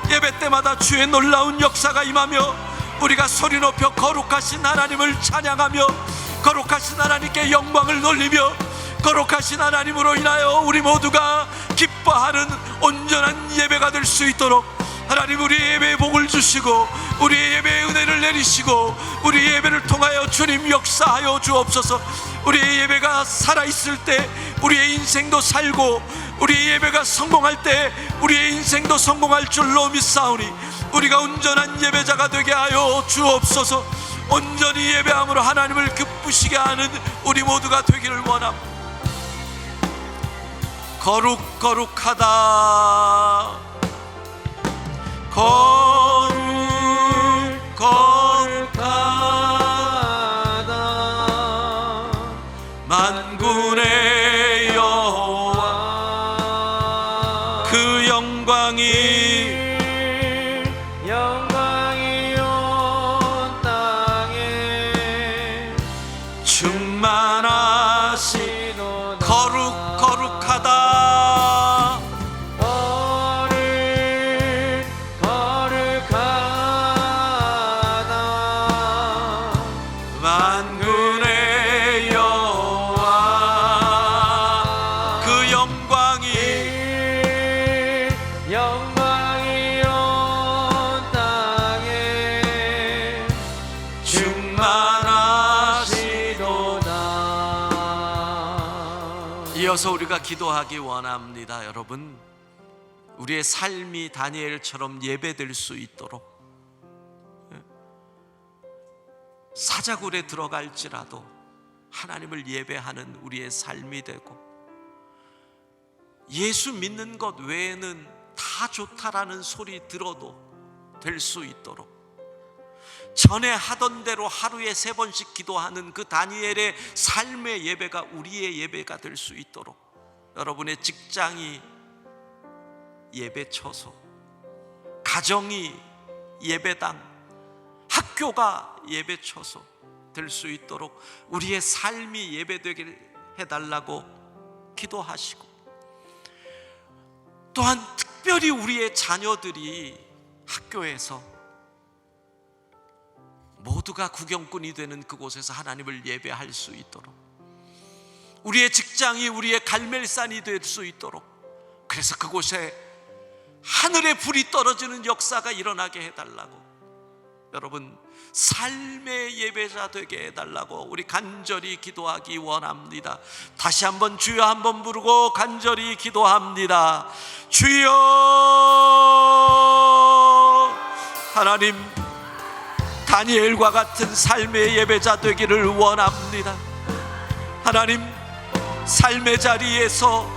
예배 때마다 주의 놀라운 역사가 임하며 우리가 소리 높여 거룩하신 하나님을 찬양하며 거룩하신 하나님께 영광을 돌리며 거룩하신 하나님으로 인하여 우리 모두가 기뻐하는 온전한 예배가 될 수 있도록 하나님, 우리의 예배에 복을 주시고 우리의 예배에 은혜를 내리시고 우리의 예배를 통하여 주님 역사하여 주옵소서. 우리의 예배가 살아있을 때 우리의 인생도 살고 우리의 예배가 성공할 때 우리의 인생도 성공할 줄로 믿사오니 우리가 온전한 예배자가 되게 하여 주옵소서. 온전히 예배함으로 하나님을 기쁘시게 하는 우리 모두가 되기를 원합니다. 거룩거룩하다. 거룩거룩하다. 만군의 여호와 그 영광이 온 땅에 충만하시 거룩거룩하다. 만군의 여호와 그 영광이 온 땅에 충만하시도다. 이어서 우리가 기도하기 원합니다. 여러분, 우리의 삶이 다니엘처럼 예배될 수 있도록, 사자굴에 들어갈지라도 하나님을 예배하는 우리의 삶이 되고, 예수 믿는 것 외에는 다 좋다라는 소리 들어도 될 수 있도록, 전에 하던 대로 하루에 3번씩 기도하는 그 다니엘의 삶의 예배가 우리의 예배가 될 수 있도록, 여러분의 직장이 예배처소, 가정이 예배당, 학교가 예배처소 될 수 있도록 우리의 삶이 예배되게 해달라고 기도하시고, 또한 특별히 우리의 자녀들이 학교에서 모두가 구경꾼이 되는 그곳에서 하나님을 예배할 수 있도록, 우리의 직장이 우리의 갈멜산이 될 수 있도록, 그래서 그곳에 하늘의 불이 떨어지는 역사가 일어나게 해달라고, 여러분 삶의 예배자 되게 해달라고 우리 간절히 기도하기 원합니다. 다시 한번 주여 한번 부르고 간절히 기도합니다. 주여, 하나님, 다니엘과 같은 삶의 예배자 되기를 원합니다. 하나님, 삶의 자리에서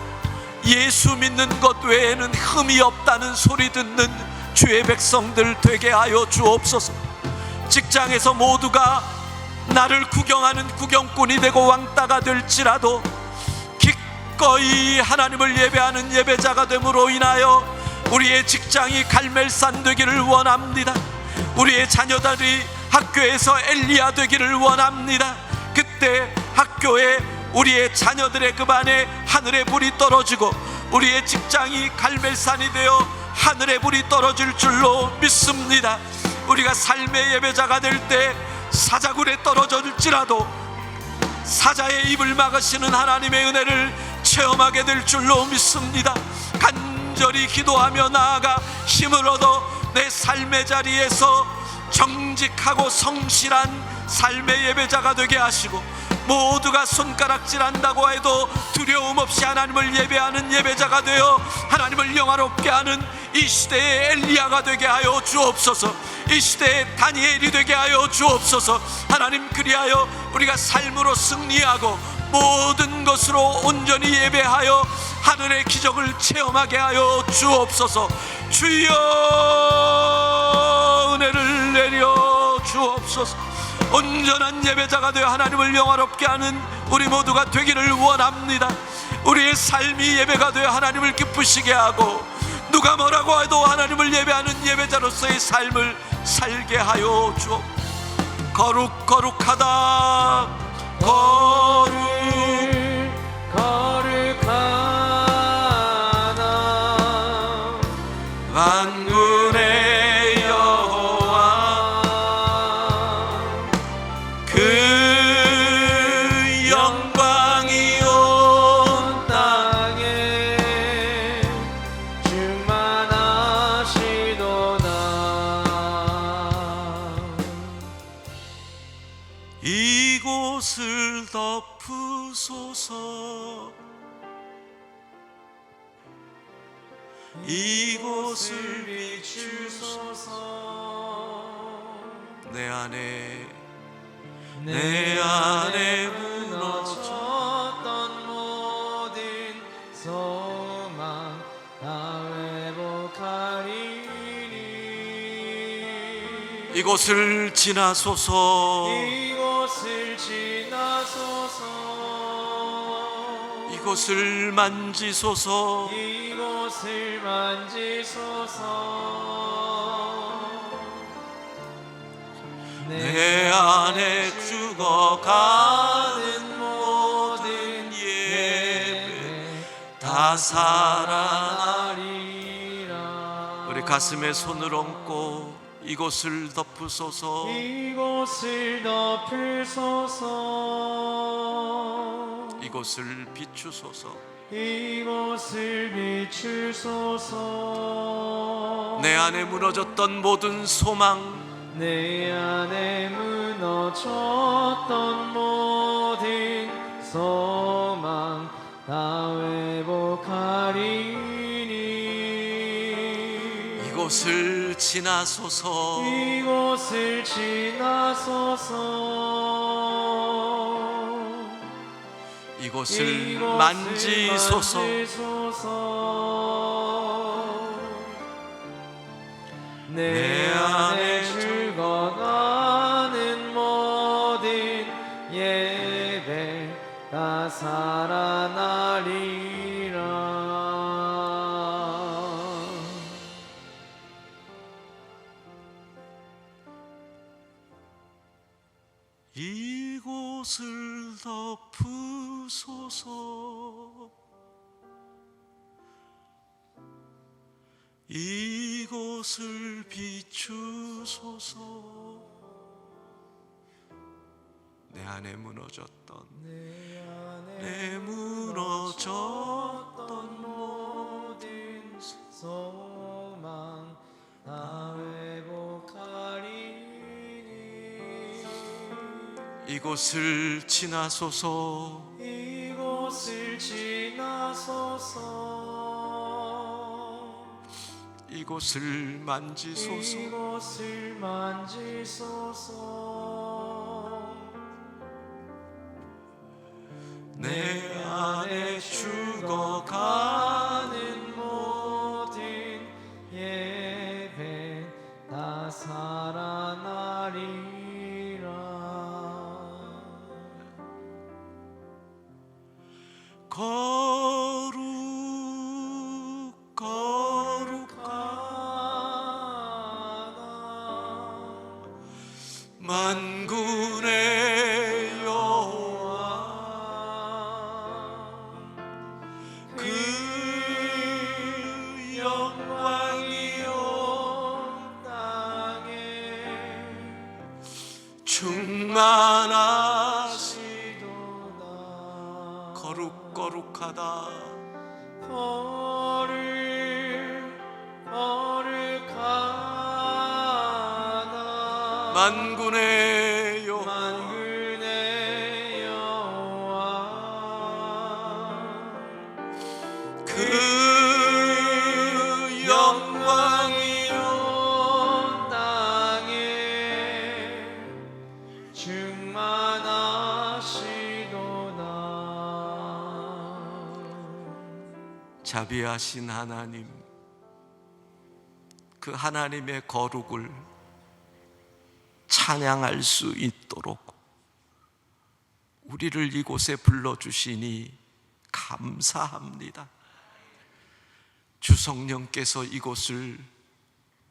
예수 믿는 것 외에는 흠이 없다는 소리 듣는 주의 백성들 되게 하여 주옵소서. 직장에서 모두가 나를 구경하는 구경꾼이 되고 왕따가 될지라도 기꺼이 하나님을 예배하는 예배자가 됨으로 인하여 우리의 직장이 갈멜산 되기를 원합니다. 우리의 자녀들이 학교에서 엘리야 되기를 원합니다. 그때 학교에 우리의 자녀들의 그 반에 하늘의 불이 떨어지고 우리의 직장이 갈멜산이 되어 하늘의 불이 떨어질 줄로 믿습니다. 우리가 삶의 예배자가 될 때 사자굴에 떨어질지라도 사자의 입을 막으시는 하나님의 은혜를 체험하게 될 줄로 믿습니다. 간절히 기도하며 나아가 힘을 얻어 내 삶의 자리에서 정직하고 성실한 삶의 예배자가 되게 하시고, 모두가 손가락질한다고 해도 두려움 없이 하나님을 예배하는 예배자가 되어 하나님을 영화롭게 하는 이 시대의 엘리야가 되게 하여 주옵소서. 이 시대의 다니엘이 되게 하여 주옵소서. 하나님, 그리하여 우리가 삶으로 승리하고 모든 것으로 온전히 예배하여 하늘의 기적을 체험하게 하여 주옵소서. 주여, 은혜를 내려 주옵소서. 온전한 예배자가 되어 하나님을 영화롭게 하는 우리 모두가 되기를 원합니다. 우리의 삶이 예배가 되어 하나님을 기쁘시게 하고, 누가 뭐라고 해도 하나님을 예배하는 예배자로서의 삶을 살게 하여 주옵소서. 거룩하다, 거룩하나 만군의 여호와, 그 영광이 온 땅에 충만하시도다. 이곳을 덮으소서. 이곳을 비추소서. 내 안에 무너졌던 모든 소망 다 회복하리니. 이곳을 지나소서. 이곳을 지나소서. 이곳을 만지소서. 이곳을 만지소서. 내 안에 죽어가는 모든 예배 다 살아나리라. 우리 가슴에 손을 얹고 이곳을 덮으소서. 이곳을 덮으소서. 이곳을 비추소서. 이곳을 비추소서. 내 안에 무너졌던 모든 소망, 내 안에 무너졌던 모든 소망 다 회복하리니. 이곳을 지나소서. 이곳을 지나소서. 이곳을 만지소서. 내 안에 죽어가는 모든 예배 다 살아나리라. 이곳을 덮으소서. 이곳을 비추소서. 내 안에 무너졌던 내 무너졌던 모든 소망 다 회복하리니. 이곳을 지나소서. 이곳을 지나소서. 이곳을 만지소서. 이곳을 만지소서. 내 안에 죽어가는 모든 예배 다 살아나리라. 거룩하다 만군의 여호와, 그 영광이 온 땅에 충만하시도다. 거룩하다 거룩하다 만군의 여호와, 만군의 여호와, 그 영광이 온 땅에 충만하시도다. 자비하신 하나님, 그 하나님의 거룩을 찬양할 수 있도록 우리를 이곳에 불러주시니 감사합니다. 주 성령께서 이곳을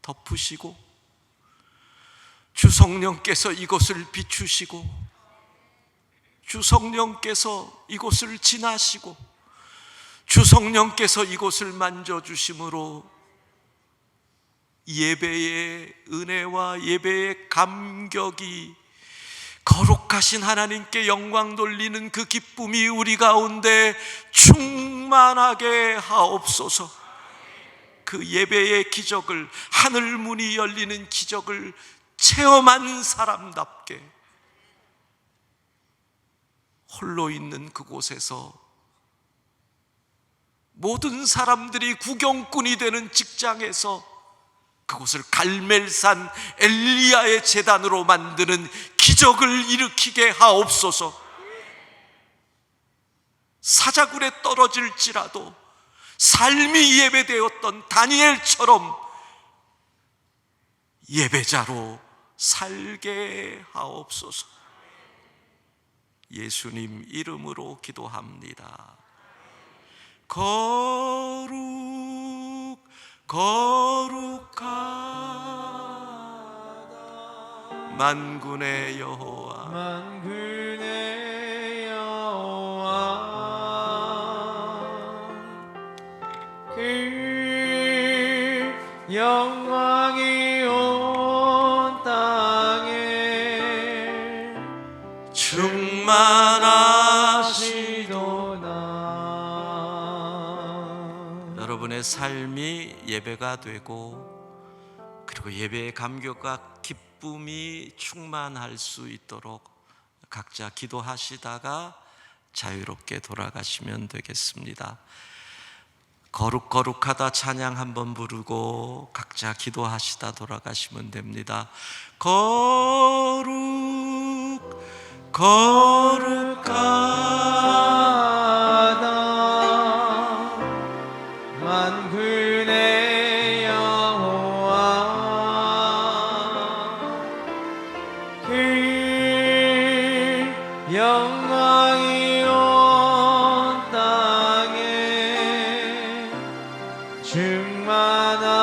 덮으시고, 주 성령께서 이곳을 비추시고, 주 성령께서 이곳을 지나시고, 주 성령께서 이곳을 만져주심으로 예배의 은혜와 예배의 감격이, 거룩하신 하나님께 영광 돌리는 그 기쁨이 우리 가운데 충만하게 하옵소서. 그 예배의 기적을, 하늘 문이 열리는 기적을 체험한 사람답게 홀로 있는 그곳에서 모든 사람들이 구경꾼이 되는 직장에서 그곳을 갈멜산 엘리야의 제단으로 만드는 기적을 일으키게 하옵소서. 사자굴에 떨어질지라도 삶이 예배되었던 다니엘처럼 예배자로 살게 하옵소서. 예수님 이름으로 기도합니다. 거룩하다 만군의 여호와, 만군의 여호와, 그 영광이 온 땅에 충만하시도다. 여러분의 삶이 예배가 되고, 그리고 예배의 감격과 기쁨이 충만할 수 있도록 각자 기도하시다가 자유롭게 돌아가시면 되겠습니다. 거룩거룩하다 찬양 한번 부르고 각자 기도하시다 돌아가시면 됩니다. 거룩 거룩하다 만군의 여호와 그 영광이 온 땅에 충만하다